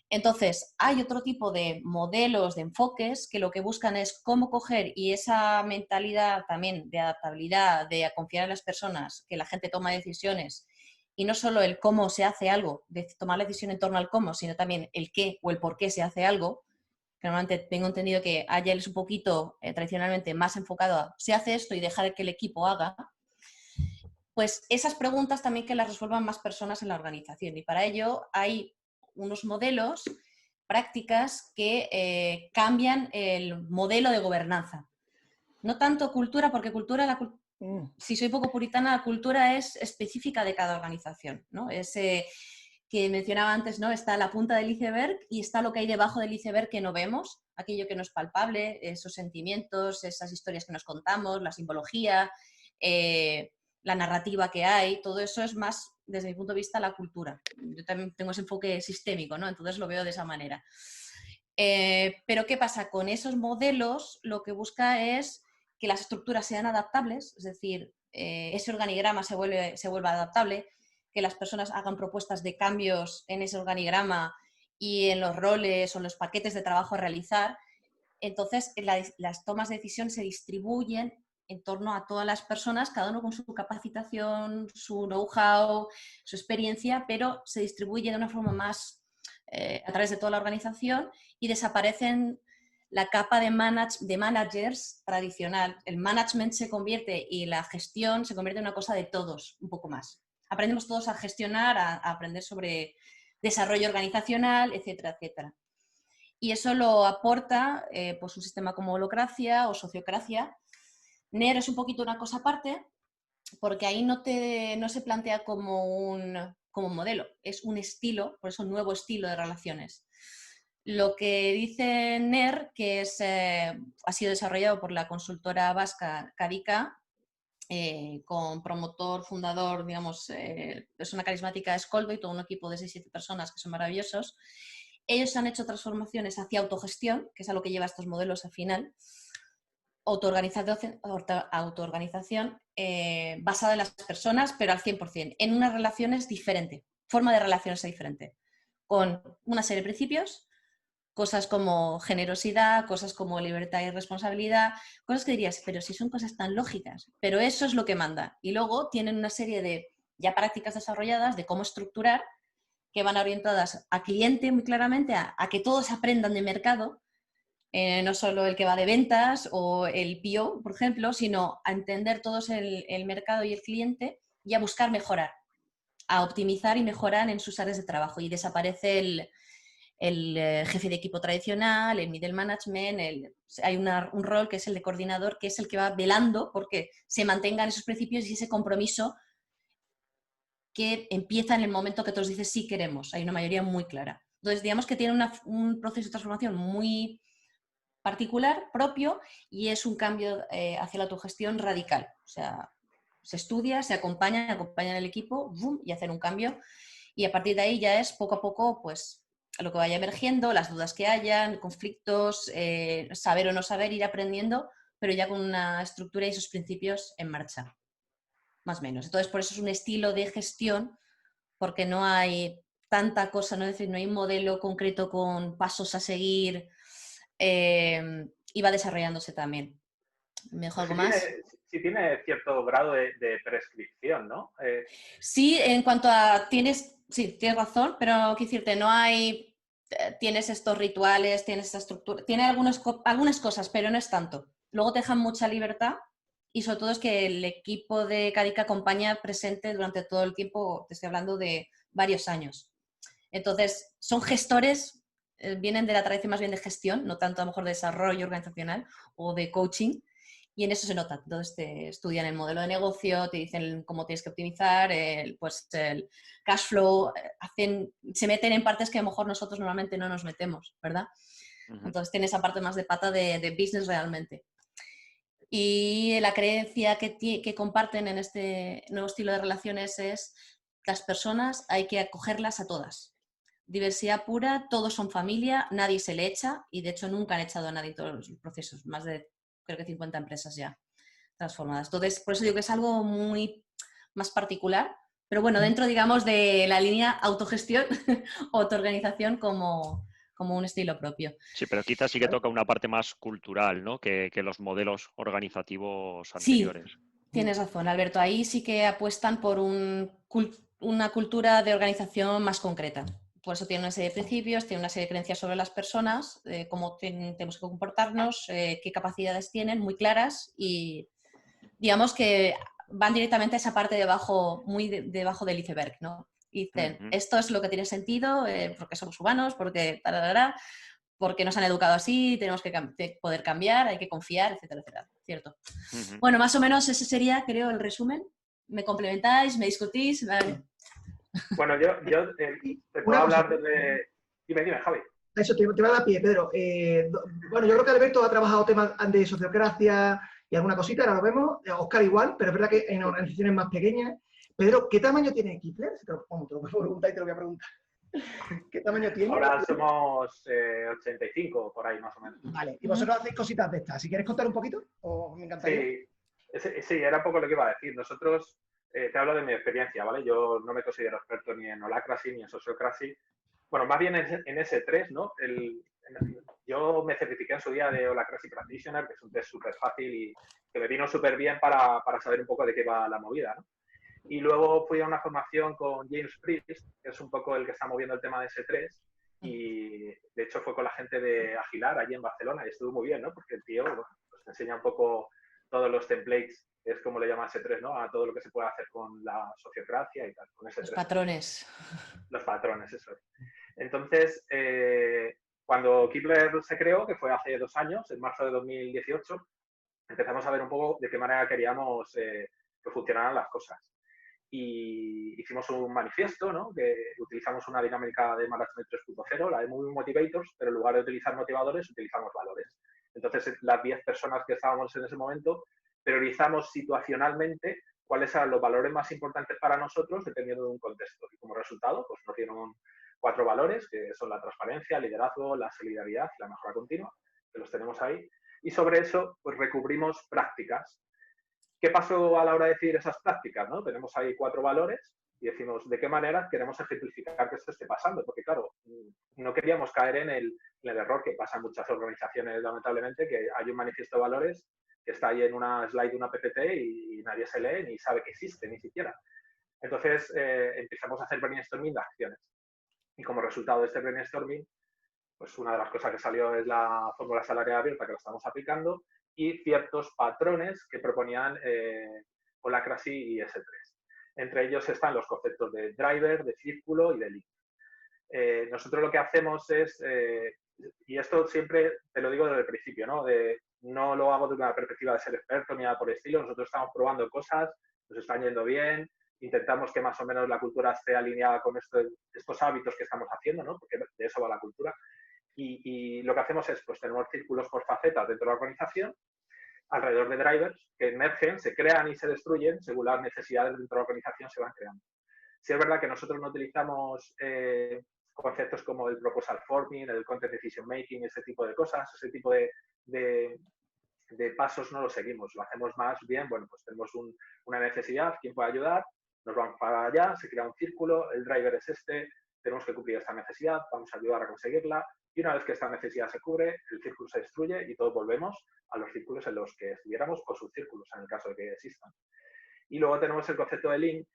Entonces, hay otro tipo de modelos, de enfoques, que lo que buscan es cómo coger y esa mentalidad también de adaptabilidad, de confiar en las personas, que la gente toma decisiones, y no solo el cómo se hace algo, de tomar la decisión en torno al cómo, sino también el qué o el por qué se hace algo, que normalmente tengo entendido que Agile es un poquito tradicionalmente más enfocado a se hace esto y dejar que el equipo haga, pues esas preguntas también que las resuelvan más personas en la organización. Y para ello hay unos modelos, prácticas que cambian el modelo de gobernanza. No tanto cultura, porque cultura, si soy poco puritana, la cultura es específica de cada organización, ¿no? Que mencionaba antes, ¿no? Está la punta del iceberg y está lo que hay debajo del iceberg que no vemos, aquello que no es palpable, esos sentimientos, esas historias que nos contamos, la simbología, la narrativa que hay, todo eso es más, desde mi punto de vista, la cultura. Yo también tengo ese enfoque sistémico, ¿no? Entonces lo veo de esa manera. Pero ¿qué pasa? Con esos modelos lo que busca es que las estructuras sean adaptables, es decir, ese organigrama se vuelva adaptable, que las personas hagan propuestas de cambios en ese organigrama y en los roles o en los paquetes de trabajo a realizar. Entonces, las tomas de decisión se distribuyen en torno a todas las personas, cada uno con su capacitación, su know-how, su experiencia, pero se distribuye de una forma más a través de toda la organización y desaparecen la capa de managers tradicional. El management se convierte y la gestión se convierte en una cosa de todos, un poco más. Aprendemos todos a gestionar, a aprender sobre desarrollo organizacional, etcétera, etcétera. Y eso lo aporta pues un sistema como holocracia o sociocracia. NER es un poquito una cosa aparte, porque ahí no se plantea como un modelo, es un estilo, por eso un nuevo estilo de relaciones. Lo que dice NER, que ha sido desarrollado por la consultora vasca KVK, con promotor, fundador, digamos, persona carismática es Coldo y todo un equipo de 6-7 personas que son maravillosos. Ellos han hecho transformaciones hacia autogestión, que es a lo que lleva estos modelos al final, autoorganización basada en las personas, pero al 100%, en unas relaciones diferentes, forma de relacionarse diferente, con una serie de principios, cosas como generosidad, cosas como libertad y responsabilidad, cosas que dirías, pero si son cosas tan lógicas, pero eso es lo que manda. Y luego tienen una serie de ya prácticas desarrolladas de cómo estructurar, que van orientadas a cliente muy claramente, a que todos aprendan de mercado, no solo el que va de ventas o el PO, por ejemplo, sino a entender todos el mercado y el cliente y a buscar mejorar, a optimizar y mejorar en sus áreas de trabajo. Y desaparece el jefe de equipo tradicional, el middle management, hay un rol que es el de coordinador, que es el que va velando porque se mantengan esos principios y ese compromiso que empieza en el momento que todos dicen sí queremos. Hay una mayoría muy clara. Entonces, digamos que tiene un proceso de transformación muy particular, propio, y es un cambio hacia la autogestión radical. O sea, se estudia, se acompaña el equipo, ¡boom!, y hacen un cambio. Y a partir de ahí ya es poco a poco, pues, lo que vaya emergiendo, las dudas que hayan, conflictos, saber o no saber, ir aprendiendo, pero ya con una estructura y esos principios en marcha, más o menos. Entonces, por eso es un estilo de gestión, porque no hay tanta cosa, ¿no? Es decir, no hay un modelo concreto con pasos a seguir, y va desarrollándose también. ¿Me dejo Pues algo más? sí tiene cierto grado de prescripción, ¿no? Sí, en cuanto a sí, tienes razón, pero quiero decirte, no hay, tienes estos rituales, tienes esta estructura, tiene algunas cosas, pero no es tanto. Luego te dejan mucha libertad y sobre todo es que el equipo de Cadica acompaña presente durante todo el tiempo, te estoy hablando de varios años. Entonces, son gestores, vienen de la tradición más bien de gestión, no tanto a lo mejor de desarrollo organizacional o de coaching, y en eso se nota. Entonces te estudian el modelo de negocio, te dicen cómo tienes que optimizar, pues el cash flow, se meten en partes que a lo mejor nosotros normalmente no nos metemos, ¿verdad? Entonces tiene esa parte más de pata de business realmente. Y la creencia que comparten en este nuevo estilo de relaciones es las personas hay que acogerlas a todas. Diversidad pura, todos son familia, nadie se le echa y de hecho nunca han echado a nadie en todos los procesos, más de creo que 50 empresas ya transformadas. Entonces, por eso digo que es algo muy más particular, pero bueno, dentro, digamos, de la línea autogestión o autoorganización como un estilo propio. Sí, pero quizás sí que toca una parte más cultural, ¿no? Que los modelos organizativos Sí, anteriores. tienes razón, Alberto. Ahí sí que apuestan por una cultura de organización más concreta. Por eso tiene una serie de principios, tiene una serie de creencias sobre las personas, cómo tenemos que comportarnos, qué capacidades tienen, muy claras y digamos que van directamente a esa parte debajo, muy debajo del iceberg, ¿no? Y dicen, esto es lo que tiene sentido, porque somos humanos, porque nos han educado así, tenemos que poder cambiar, hay que confiar, etcétera, etcétera. ¿Cierto? Bueno, más o menos ese sería, creo, el resumen. ¿Me complementáis? ¿Me discutís? Vale. Bueno, yo te puedo hablar desde... Dime, Javi. Eso te va a dar pie, Pedro. Bueno, yo creo que Alberto ha trabajado temas de sociocracia y alguna cosita, ahora lo vemos. Oscar igual, pero es verdad que en organizaciones más pequeñas. Pedro, ¿qué tamaño tiene Kipler? Te lo puedo preguntar y te lo voy a preguntar. ¿Qué tamaño tiene? Ahora somos 85, por ahí más o menos. Vale, y vosotros hacéis cositas de estas. Si quieres contar un poquito, me encantaría. Sí, era un poco lo que iba a decir. Nosotros, te hablo de mi experiencia, ¿vale? Yo no me considero experto ni en holacracy ni en sociocracy. Bueno, más bien en S3, ¿no? Yo me certifiqué en su día de Holacracy Practitioner, que es un test súper fácil y que me vino súper bien para saber un poco de qué va la movida, ¿no? Y luego fui a una formación con James Priest, que es un poco el que está moviendo el tema de S3, y de hecho fue con la gente de Agilar, allí en Barcelona, y estuvo muy bien, ¿no? Porque el tío, bueno, pues te enseña un poco todos los templates, que es como le llama S3, ¿no? A todo lo que se puede hacer con la sociocracia y tal, con S3. Los patrones. Los patrones, eso es. Entonces, cuando Kipler se creó, que fue hace 2 años, en marzo de 2018, empezamos a ver un poco de qué manera queríamos que funcionaran las cosas. Y hicimos un manifiesto, ¿no? Que utilizamos una dinámica de Management 3.0, la de Moving Motivators, pero en lugar de utilizar motivadores, utilizamos valores. Entonces, las 10 personas que estábamos en ese momento priorizamos situacionalmente cuáles eran los valores más importantes para nosotros dependiendo de un contexto. Y como resultado, pues nos dieron 4 valores, que son la transparencia, el liderazgo, la solidaridad y la mejora continua, que los tenemos ahí. Y sobre eso, pues recubrimos prácticas. ¿Qué pasó a la hora de decidir esas prácticas, ¿no? Tenemos ahí 4 valores y decimos de qué manera queremos ejemplificar que esto esté pasando. Porque, claro, no queríamos caer en el error que pasa en muchas organizaciones, lamentablemente, que hay un manifiesto de valores que está ahí en una slide de una PPT y nadie se lee ni sabe que existe, ni siquiera. Entonces, empezamos a hacer brainstorming de acciones. Y como resultado de este brainstorming, pues una de las cosas que salió es la fórmula salarial abierta, que la estamos aplicando, y ciertos patrones que proponían Holacracy y S3. Entre ellos están los conceptos de driver, de círculo y de link. Nosotros lo que hacemos es, y esto siempre te lo digo desde el principio, ¿no? No lo hago de una perspectiva de ser experto ni nada por el estilo. Nosotros estamos probando cosas, nos están yendo bien, intentamos que más o menos la cultura esté alineada con estos hábitos que estamos haciendo, ¿no? Porque de eso va la cultura. Y lo que hacemos es, pues tenemos círculos por facetas dentro de la organización, alrededor de drivers que emergen, se crean y se destruyen según las necesidades dentro de la organización se van creando. Sí es verdad que nosotros no utilizamos conceptos como el proposal forming, el content decision making, ese tipo de cosas, ese tipo de pasos no los seguimos, lo hacemos más bien, bueno, pues tenemos una necesidad, ¿quién puede ayudar? Nos vamos para allá, se crea un círculo, el driver es este, tenemos que cumplir esta necesidad, vamos a ayudar a conseguirla, y una vez que esta necesidad se cubre, el círculo se destruye y todos volvemos a los círculos en los que estuviéramos o subcírculos, en el caso de que existan. Y luego tenemos el concepto de link,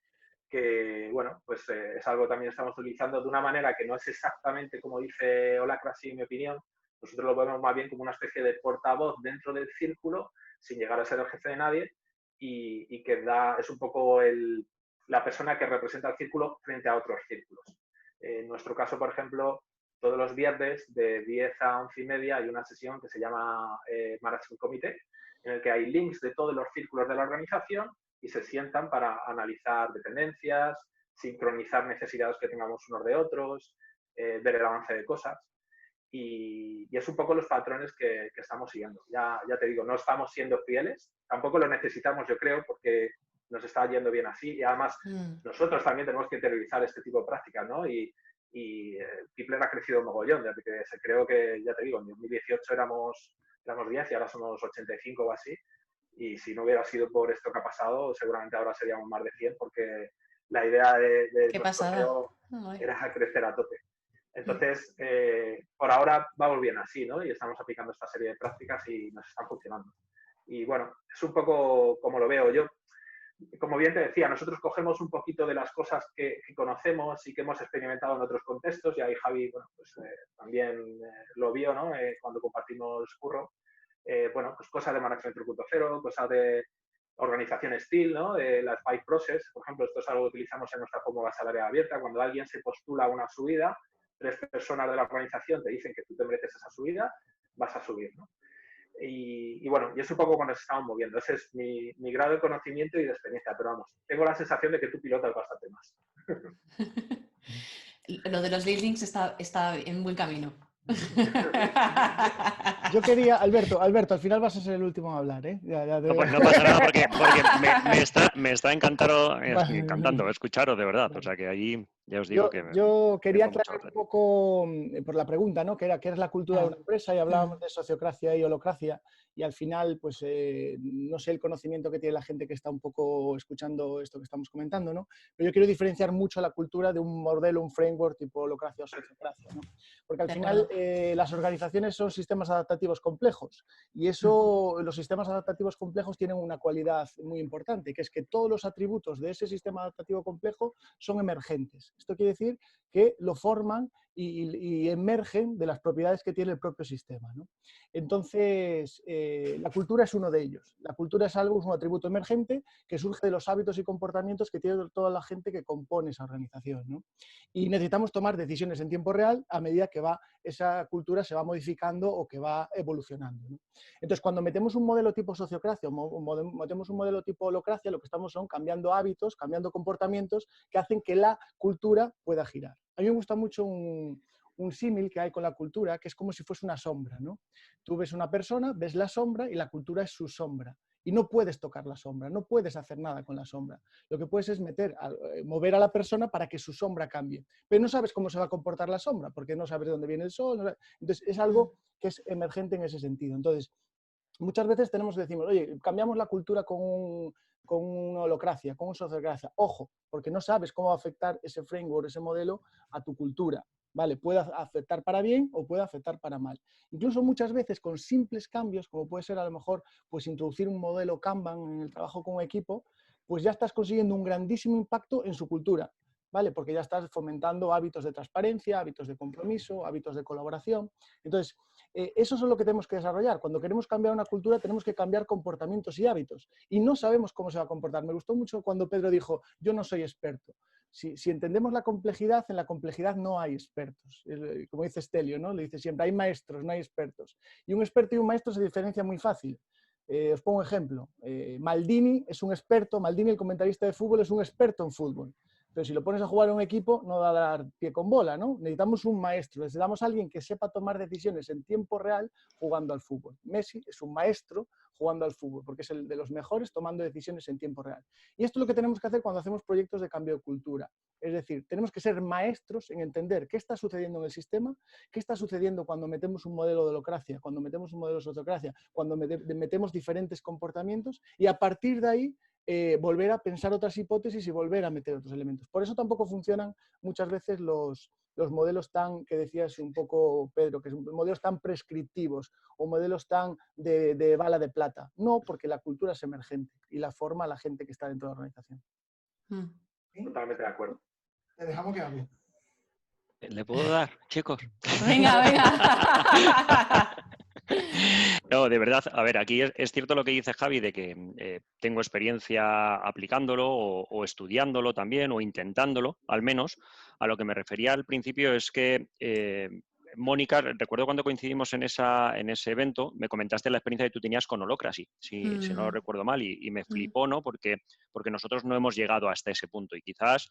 que, bueno, pues es algo que también estamos utilizando de una manera que no es exactamente como dice Holacracy, en mi opinión. Nosotros lo vemos más bien como una especie de portavoz dentro del círculo, sin llegar a ser el jefe de nadie, y que es un poco la persona que representa el círculo frente a otros círculos. En nuestro caso, por ejemplo, todos los viernes de 10 a 11:30 hay una sesión que se llama Management Committee, en el que hay links de todos los círculos de la organización y se sientan para analizar dependencias, sincronizar necesidades que tengamos unos de otros, ver el avance de cosas. Y es un poco los patrones que estamos siguiendo. Ya te digo, no estamos siendo fieles, tampoco lo necesitamos, yo creo, porque nos está yendo bien así y además nosotros también tenemos que interiorizar este tipo de prácticas, ¿no? Y Kipler ha crecido mogollón, desde que se creó que, ya te digo, en 2018 éramos 10 y ahora somos 85 o así. Y si no hubiera sido por esto que ha pasado, seguramente ahora seríamos más de 100, porque la idea de nuestro era crecer a tope. Entonces, por ahora vamos bien así, ¿no? Y estamos aplicando esta serie de prácticas y nos están funcionando. Y bueno, es un poco como lo veo yo. Como bien te decía, nosotros cogemos un poquito de las cosas que conocemos y que hemos experimentado en otros contextos, y ahí Javi, bueno, pues también lo vio, ¿no? Cuando compartimos curro. Bueno, pues cosas de management 3.0, cosas de organización STIL, ¿no? De las 5 process, por ejemplo, esto es algo que utilizamos en nuestra fórmula salarial abierta. Cuando alguien se postula a una subida, 3 personas de la organización te dicen que tú te mereces esa subida, vas a subir, ¿no? Y bueno, y es un poco cuando nos estamos moviendo. Ese es mi grado de conocimiento y de experiencia, pero vamos, tengo la sensación de que tú pilotas bastante más. Lo de los links está en buen camino. Yo quería, Alberto, al final vas a ser el último a hablar, ¿eh? No pasa nada porque me está encantando escucharos, de verdad. O sea que ahí ya os digo que... Yo quería aclarar un poco por la pregunta, ¿no? ¿Qué es la cultura de una empresa? Y hablábamos de sociocracia y holocracia. Y al final, pues, no sé el conocimiento que tiene la gente que está un poco escuchando esto que estamos comentando, ¿no? Pero yo quiero diferenciar mucho la cultura de un modelo, un framework tipo holocracia o sociocracia, ¿no? Porque al final las organizaciones son sistemas adaptativos complejos y los sistemas adaptativos complejos tienen una cualidad muy importante, que es que todos los atributos de ese sistema adaptativo complejo son emergentes. Esto quiere decir que lo forman y emergen de las propiedades que tiene el propio sistema, ¿no? Entonces, la cultura es uno de ellos. La cultura es un atributo emergente que surge de los hábitos y comportamientos que tiene toda la gente que compone esa organización, ¿no? Y necesitamos tomar decisiones en tiempo real a medida que esa cultura se va modificando o que va evolucionando, ¿no? Entonces, cuando metemos un modelo tipo sociocracia o metemos un modelo tipo holocracia, lo que estamos son cambiando hábitos, cambiando comportamientos que hacen que la cultura pueda girar. A mí me gusta mucho un símil que hay con la cultura, que es como si fuese una sombra, ¿no? Tú ves una persona, ves la sombra y la cultura es su sombra. y no puedes tocar la sombra, no puedes hacer nada con la sombra. Lo que puedes es mover a la persona para que su sombra cambie, pero no sabes cómo se va a comportar la sombra, porque no sabes de dónde viene el sol. Entonces, es algo que es emergente en ese sentido. Entonces, muchas veces tenemos que decir, oye, cambiamos la cultura con una holocracia, con una sociocracia. Ojo, porque no sabes cómo va a afectar ese framework, ese modelo a tu cultura. ¿Vale? Puede afectar para bien o puede afectar para mal. Incluso muchas veces con simples cambios, como puede ser a lo mejor pues introducir un modelo Kanban en el trabajo con un equipo, pues ya estás consiguiendo un grandísimo impacto en su cultura, ¿vale? Porque ya estás fomentando hábitos de transparencia, hábitos de compromiso, hábitos de colaboración. Entonces, eso es lo que tenemos que desarrollar. Cuando queremos cambiar una cultura, tenemos que cambiar comportamientos y hábitos. Y no sabemos cómo se va a comportar. Me gustó mucho cuando Pedro dijo, yo no soy experto. Si entendemos la complejidad, en la complejidad no hay expertos. Como dice Stelio, ¿no? Le dice siempre, hay maestros, no hay expertos. Y un experto y un maestro se diferencian muy fácil. Os pongo un ejemplo. Maldini es un experto, Maldini, el comentarista de fútbol, es un experto en fútbol. Pero si lo pones a jugar en un equipo, no va a dar pie con bola, ¿no? Necesitamos un maestro, necesitamos a alguien que sepa tomar decisiones en tiempo real jugando al fútbol. Messi es un maestro jugando al fútbol, porque es el de los mejores tomando decisiones en tiempo real. Y esto es lo que tenemos que hacer cuando hacemos proyectos de cambio de cultura. Es decir, tenemos que ser maestros en entender qué está sucediendo en el sistema, qué está sucediendo cuando metemos un modelo de holocracia, cuando metemos un modelo de sociocracia, cuando metemos diferentes comportamientos, y a partir de ahí volver a pensar otras hipótesis y volver a meter otros elementos. Por eso tampoco funcionan muchas veces los modelos tan, que decías un poco Pedro, que son modelos tan prescriptivos o modelos tan de bala de plata. No, porque la cultura es emergente y la forma la gente que está dentro de la organización. Totalmente de acuerdo. Te dejamos que hable. ¿Le puedo dar, chicos? Venga, venga. No, de verdad, a ver, aquí es cierto lo que dice Javi de que tengo experiencia aplicándolo o estudiándolo también o intentándolo, al menos. A lo que me refería al principio es que Mónica, recuerdo cuando coincidimos en ese evento, me comentaste la experiencia que tú tenías con Holacracy, si no lo recuerdo mal, y me flipó, ¿no? Porque nosotros no hemos llegado hasta ese punto y quizás...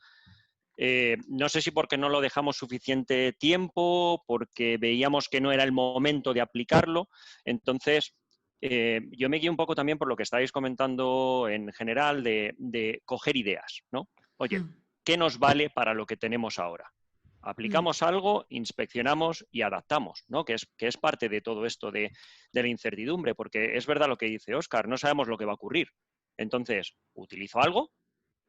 no sé si porque no lo dejamos suficiente tiempo, porque veíamos que no era el momento de aplicarlo. Entonces, yo me guío un poco también por lo que estáis comentando en general de coger ideas, ¿no? Oye, ¿qué nos vale para lo que tenemos ahora? Aplicamos algo, inspeccionamos y adaptamos, ¿no? Que es parte de todo esto de la incertidumbre, porque es verdad lo que dice Óscar, no sabemos lo que va a ocurrir. Entonces, utilizo algo,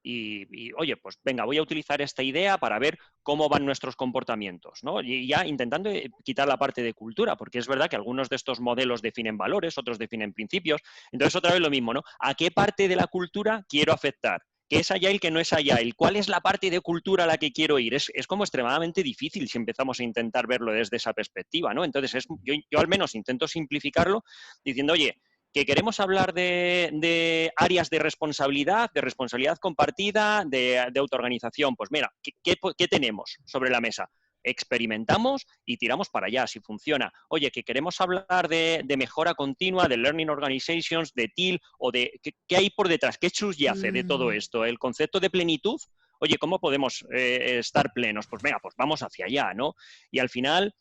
y oye, pues venga, voy a utilizar esta idea para ver cómo van nuestros comportamientos, ¿no? Y ya intentando quitar la parte de cultura, porque es verdad que algunos de estos modelos definen valores, otros definen principios. Entonces, otra vez lo mismo, ¿no? ¿A qué parte de la cultura quiero afectar? ¿Qué es agile, qué no es agile? ¿Cuál es la parte de cultura a la que quiero ir? Es como extremadamente difícil si empezamos a intentar verlo desde esa perspectiva, ¿no? Entonces, yo al menos intento simplificarlo diciendo, oye, que queremos hablar de áreas de responsabilidad compartida, de autoorganización. Pues mira, ¿qué tenemos sobre la mesa? Experimentamos y tiramos para allá, si funciona. Oye, que queremos hablar de mejora continua, de Learning Organizations, de TIL, o de ¿qué hay por detrás? ¿Qué subyace de todo esto? El concepto de plenitud. Oye, ¿cómo podemos estar plenos? Pues venga, pues vamos hacia allá, ¿no? Y al final,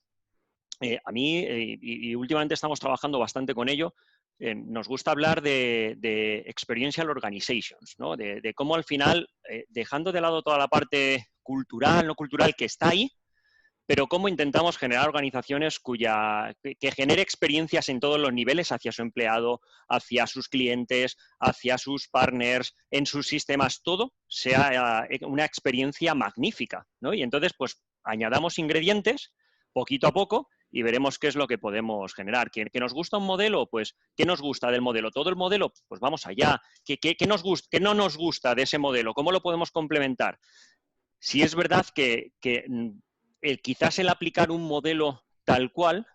a mí, y últimamente estamos trabajando bastante con ello, nos gusta hablar de experiential organizations, ¿no? De cómo al final, dejando de lado toda la parte cultural, no cultural que está ahí, pero cómo intentamos generar organizaciones que genere experiencias en todos los niveles hacia su empleado, hacia sus clientes, hacia sus partners, en sus sistemas, todo sea una experiencia magnífica, ¿no? Y entonces, pues, añadamos ingredientes poquito a poco y veremos qué es lo que podemos generar. ¿Que nos gusta un modelo? Pues, ¿qué nos gusta del modelo? ¿Todo el modelo? Pues vamos allá. ¿Qué no nos gusta de ese modelo? ¿Cómo lo podemos complementar? Si es verdad que quizás el aplicar un modelo tal cual,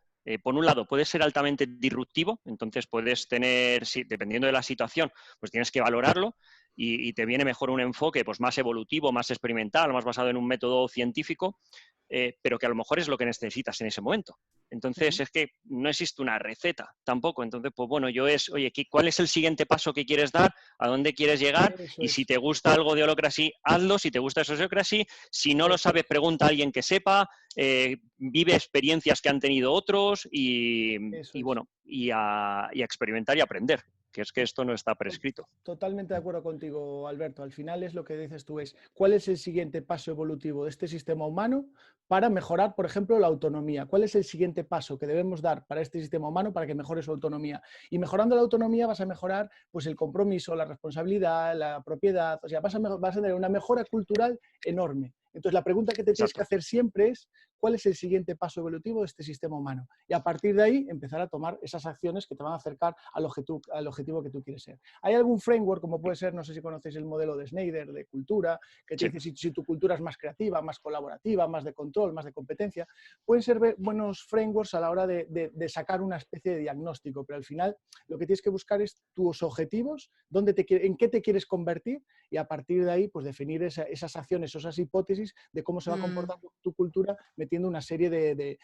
por un lado, puede ser altamente disruptivo, entonces puedes tener, dependiendo de la situación, pues tienes que valorarlo y te viene mejor un enfoque pues, más evolutivo, más experimental, más basado en un método científico, pero que a lo mejor es lo que necesitas en ese momento. Entonces, es que no existe una receta tampoco. Entonces, pues bueno, oye, ¿cuál es el siguiente paso que quieres dar? ¿A dónde quieres llegar? Y si te gusta algo de Holacracy, hazlo. Si te gusta Sociocracy, si no lo sabes, pregunta a alguien que sepa, vive experiencias que han tenido otros y bueno, y a experimentar y aprender, que es que esto no está prescrito. Totalmente de acuerdo contigo, Alberto. Al final es lo que dices tú, es cuál es el siguiente paso evolutivo de este sistema humano para mejorar, por ejemplo, la autonomía. ¿Cuál es el siguiente paso que debemos dar para este sistema humano para que mejore su autonomía? Y mejorando la autonomía vas a mejorar pues, el compromiso, la responsabilidad, la propiedad, o sea, vas a tener una mejora cultural enorme. Entonces, la pregunta que te tienes que hacer siempre es cuál es el siguiente paso evolutivo de este sistema humano. Y a partir de ahí, empezar a tomar esas acciones que te van a acercar al objetivo que tú quieres ser. ¿Hay algún framework, como puede ser, no sé si conocéis el modelo de Snyder, de cultura, que te dice si tu cultura es más creativa, más colaborativa, más de control, más de competencia? Pueden ser buenos frameworks a la hora de sacar una especie de diagnóstico, pero al final lo que tienes que buscar es tus objetivos, en qué te quieres convertir, y a partir de ahí, pues definir esas acciones o esas hipótesis de cómo se va a comportar tu cultura metiendo una serie de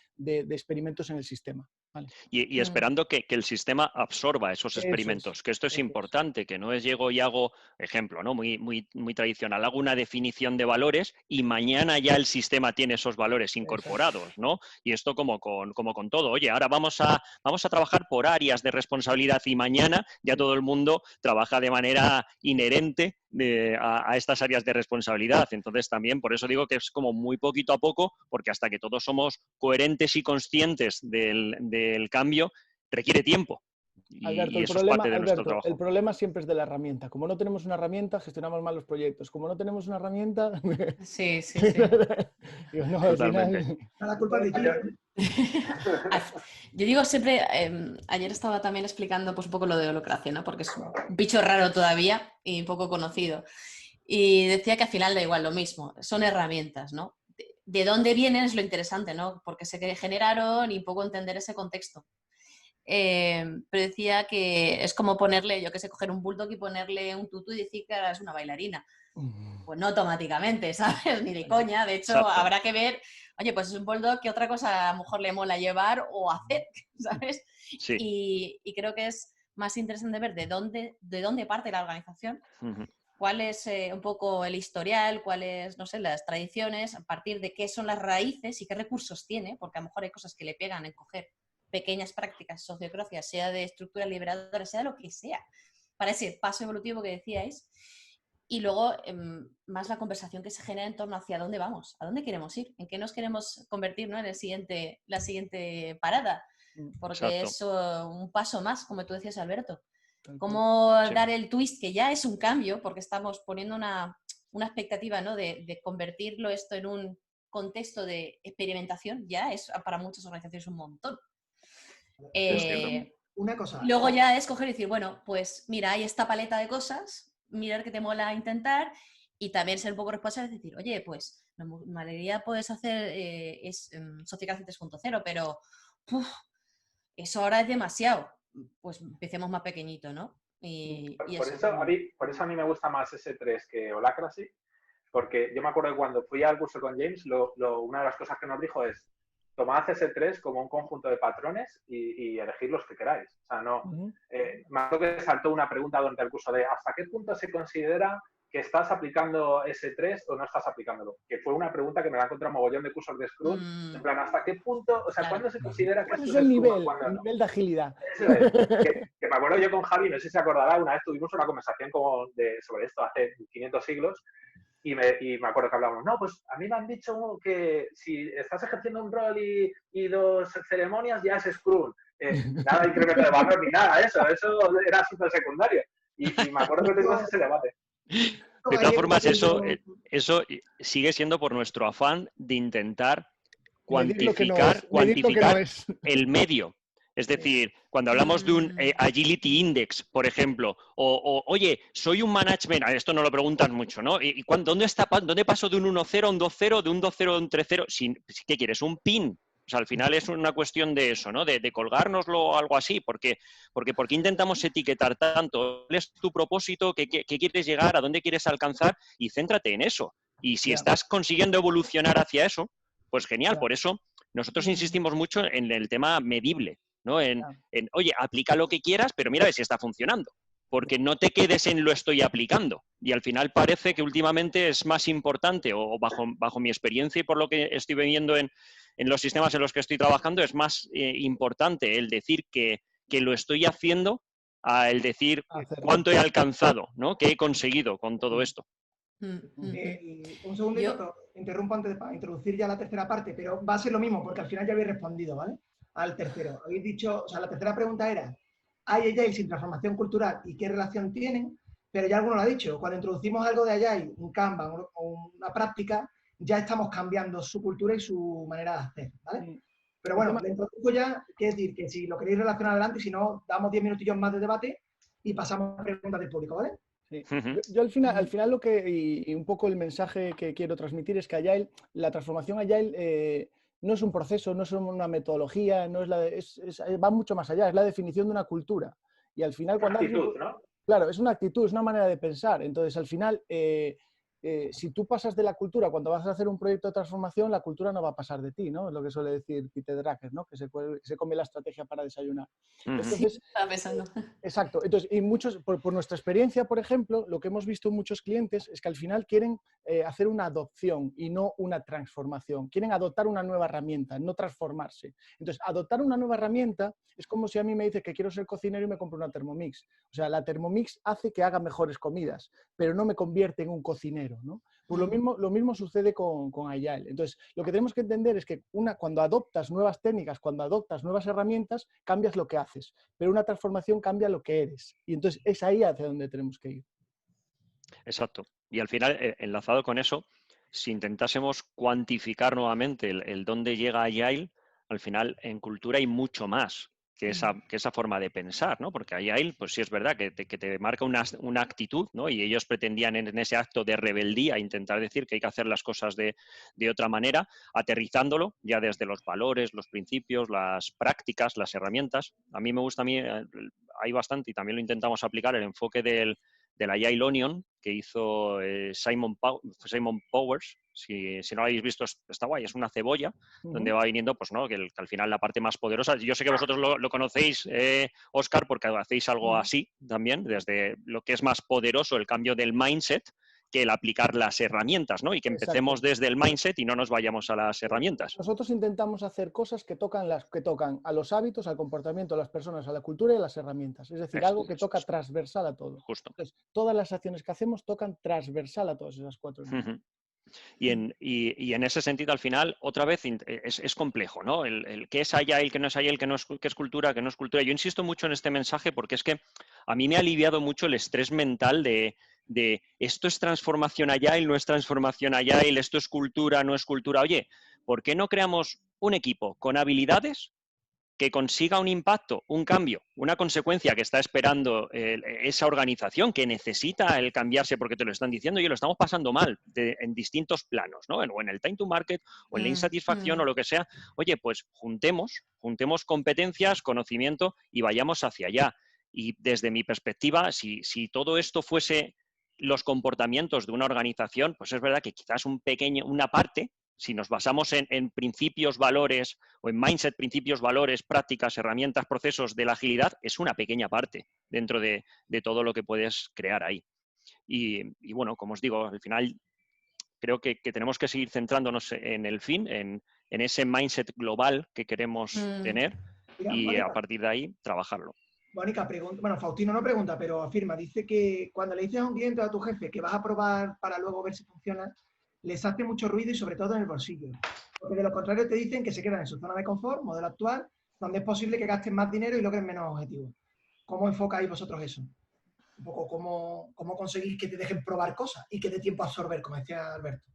experimentos en el sistema. Vale. Y esperando que el sistema absorba esos experimentos, que esto es importante, que no es llego y hago, ejemplo, ¿no? Muy tradicional, hago una definición de valores y mañana ya el sistema tiene esos valores incorporados, ¿no? Y esto como con todo, oye, ahora vamos a trabajar por áreas de responsabilidad y mañana ya todo el mundo trabaja de manera inherente a estas áreas de responsabilidad. Entonces también por eso digo que es como muy poquito a poco, porque hasta que todos somos coherentes y conscientes del cambio, requiere tiempo. Alberto, y eso es parte de nuestro trabajo. El problema siempre es de la herramienta. Como no tenemos una herramienta, gestionamos mal los proyectos. Como no tenemos una herramienta... Sí. Digo, no, totalmente. Al final... La culpa es de Yo digo siempre, ayer estaba también explicando pues, un poco lo de holacracia, ¿no? Porque es un bicho raro todavía y poco conocido. Y decía que al final da igual lo mismo, son herramientas, ¿no? De dónde vienen es lo interesante, ¿no? Porque se generaron y un poco entender ese contexto. Pero decía que es como ponerle, yo que sé, coger un bulldog y ponerle un tutú y decir que ahora es una bailarina. Pues no automáticamente, ¿sabes? Ni de coña. De hecho, habrá que ver, oye, pues es un bulldog, ¿qué otra cosa a lo mejor le mola llevar o hacer? ¿Sabes? Sí. Y creo que es más interesante ver de dónde parte la organización, cuál es un poco el historial, cuáles, no sé, las tradiciones, a partir de qué son las raíces y qué recursos tiene, porque a lo mejor hay cosas que le pegan en coger pequeñas prácticas sociocráticas, sea de estructura liberadora, sea de lo que sea, para ese paso evolutivo que decíais. Y luego, más la conversación que se genera en torno hacia dónde vamos, a dónde queremos ir, en qué nos queremos convertir, ¿no? En la siguiente parada, porque es un paso más, como tú decías, Alberto. Cómo dar el twist, que ya es un cambio, porque estamos poniendo una expectativa, ¿no? de convertirlo esto en un contexto de experimentación, ya es para muchas organizaciones un montón. Una cosa. Luego ya es coger y decir, bueno, pues mira, hay esta paleta de cosas, mirar qué te mola intentar y también ser un poco responsable y decir, oye, pues la mayoría puedes hacer Sociocracia 3.0, pero eso ahora es demasiado. Pues empecemos más pequeñito, ¿no? Por eso a mí me gusta más S3 que Holacracy, porque yo me acuerdo que cuando fui al curso con James, una de las cosas que nos dijo es tomad S3 como un conjunto de patrones y elegid los que queráis. O sea, no... me acuerdo que saltó una pregunta durante el curso de ¿hasta qué punto se considera que estás aplicando S3 o no estás aplicándolo? Que fue una pregunta que me la encontré un mogollón de cursos de Scrum. En plan, ¿hasta qué punto? O sea, ¿cuándo se considera que esto es el nivel, no? Nivel de agilidad? Eso es. Que me acuerdo yo con Javi, no sé si se acordará, una vez tuvimos una conversación sobre esto hace 500 siglos. Y me acuerdo que hablábamos, no, pues a mí me han dicho que si estás ejerciendo un rol y 2 ceremonias ya es Scrum. Nada de incremento de valor ni nada, eso era súper secundario. Y me acuerdo que tuvimos ese debate. De todas formas, eso sigue siendo por nuestro afán de intentar cuantificar el medio. Es decir, cuando hablamos de un Agility Index, por ejemplo, oye, soy un management, esto no lo preguntan mucho, ¿no? ¿Y dónde paso de un 1.0 a un 2.0, de un 2.0 a un 3.0? ¿Qué quieres? ¿Un pin? O sea, al final es una cuestión de eso, ¿no? De colgárnoslo o algo así. ¿Por qué intentamos etiquetar tanto? ¿Cuál es tu propósito? ¿Qué quieres llegar? ¿A dónde quieres alcanzar? Y céntrate en eso. Y si estás consiguiendo evolucionar hacia eso, pues genial. Por eso nosotros insistimos mucho en el tema medible, ¿no? Oye, aplica lo que quieras, pero mira a ver si está funcionando. Porque no te quedes en lo estoy aplicando. Y al final parece que últimamente es más importante, o bajo mi experiencia y por lo que estoy viendo en los sistemas en los que estoy trabajando, es más importante el decir que lo estoy haciendo al decir Hacerlo. cuánto he alcanzado, ¿no? ¿Qué he conseguido con todo esto? Un segundito, te interrumpo antes para introducir ya la tercera parte, pero va a ser lo mismo, porque al final ya habéis respondido, ¿vale? Al tercero. Habéis dicho, o sea, la tercera pregunta era, ¿hay Agile sin transformación cultural y qué relación tienen? Pero ya alguno lo ha dicho, cuando introducimos algo de Agile, un Kanban o una práctica, ya estamos cambiando su cultura y su manera de hacer, ¿vale? Pero bueno, le introduzco ya, que es decir, que si lo queréis relacionar adelante, si no, damos 10 minutillos más de debate y pasamos a preguntas del público, ¿vale? Sí. Yo al final lo que, y un poco el mensaje que quiero transmitir es que Agile, la transformación Agile no es un proceso, no es una metodología, no es va mucho más allá, es la definición de una cultura. Y al final cuando actitud, ¿no? Claro, es una actitud, es una manera de pensar. Entonces, al final, si tú pasas de la cultura, cuando vas a hacer un proyecto de transformación, la cultura no va a pasar de ti, ¿no? Es lo que suele decir Peter Drucker, ¿no? Que se come la estrategia para desayunar. Entonces, sí, estaba pensando. Exacto. Entonces, y muchos, por nuestra experiencia, por ejemplo, lo que hemos visto en muchos clientes es que al final quieren hacer una adopción y no una transformación. Quieren adoptar una nueva herramienta, no transformarse. Entonces, adoptar una nueva herramienta es como si a mí me dice que quiero ser cocinero y me compro una Thermomix. O sea, la Thermomix hace que haga mejores comidas, pero no me convierte en un cocinero, ¿no? Pues lo mismo sucede con Agile. Entonces, lo que tenemos que entender es que cuando adoptas nuevas técnicas, cuando adoptas nuevas herramientas, cambias lo que haces, pero una transformación cambia lo que eres. Y entonces es ahí hacia donde tenemos que ir. Exacto. Y al final, enlazado con eso, si intentásemos cuantificar nuevamente el dónde llega Agile, al final en cultura hay mucho más que esa forma de pensar, ¿no? Porque Agile, pues sí es verdad que te marca una actitud, ¿no? Y ellos pretendían en ese acto de rebeldía intentar decir que hay que hacer las cosas de otra manera, aterrizándolo ya desde los valores, los principios, las prácticas, las herramientas. A mí me gusta, hay bastante, y también lo intentamos aplicar, el enfoque del Agile Onion que hizo Simon Powers. Si no lo habéis visto, está guay. Es una cebolla donde va viniendo, pues no, que al final la parte más poderosa. Yo sé que vosotros lo conocéis, Óscar, porque hacéis algo así también, desde lo que es más poderoso, el cambio del mindset, que el aplicar las herramientas, ¿no? Y que empecemos desde el mindset y no nos vayamos a las herramientas. Nosotros intentamos hacer cosas que tocan a los hábitos, al comportamiento de las personas, a la cultura y a las herramientas. Es decir, algo que toca transversal a todo. Justo. Entonces, todas las acciones que hacemos tocan transversal a todas esas cuatro líneas. Y en ese sentido, al final, otra vez es complejo, ¿no? El qué es Agile, qué no es Agile, qué es cultura, qué no es cultura. Yo insisto mucho en este mensaje porque es que a mí me ha aliviado mucho el estrés mental de esto es transformación Agile, no es transformación Agile, esto es cultura, no es cultura. Oye, ¿por qué no creamos un equipo con habilidades que consiga un impacto, un cambio, una consecuencia que está esperando esa organización que necesita el cambiarse porque te lo están diciendo y lo estamos pasando mal en distintos planos, ¿no? O en el time to market o en la insatisfacción o lo que sea? Oye, pues juntemos competencias, conocimiento y vayamos hacia allá. Y desde mi perspectiva, si todo esto fuese los comportamientos de una organización, pues es verdad que quizás una parte, si nos basamos en principios, valores o en mindset, principios, valores, prácticas, herramientas, procesos de la agilidad, es una pequeña parte dentro de todo lo que puedes crear ahí. Y bueno, como os digo, al final creo que tenemos que seguir centrándonos en el fin, en ese mindset global que queremos tener y Mónica, a partir de ahí trabajarlo. Mónica pregunta, bueno, Faustino no pregunta, pero afirma, dice que cuando le dices a un cliente o a tu jefe que vas a probar para luego ver si funciona, les hace mucho ruido y sobre todo en el bolsillo. Porque de lo contrario te dicen que se quedan en su zona de confort, modelo actual, donde es posible que gasten más dinero y logren menos objetivos. ¿Cómo enfocáis vosotros eso? Un poco cómo conseguís que te dejen probar cosas y que dé tiempo a absorber, como decía Alberto.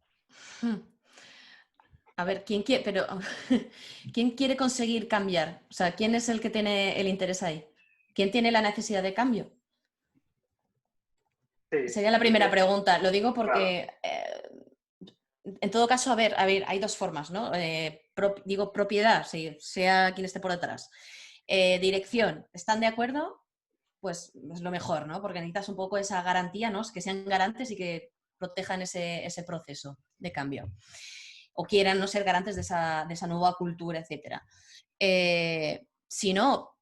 A ver, ¿quién quiere conseguir cambiar? O sea, ¿quién es el que tiene el interés ahí? ¿Quién tiene la necesidad de cambio? Sí, sería la primera pregunta. Lo digo porque, en todo caso, a ver, hay dos formas, ¿no? Digo propiedad, sea quien esté por detrás. Dirección, ¿están de acuerdo? Pues es lo mejor, ¿no? Porque necesitas un poco esa garantía, ¿no? Que sean garantes y que protejan ese proceso de cambio. O quieran no ser garantes de esa nueva cultura, etc. Si no,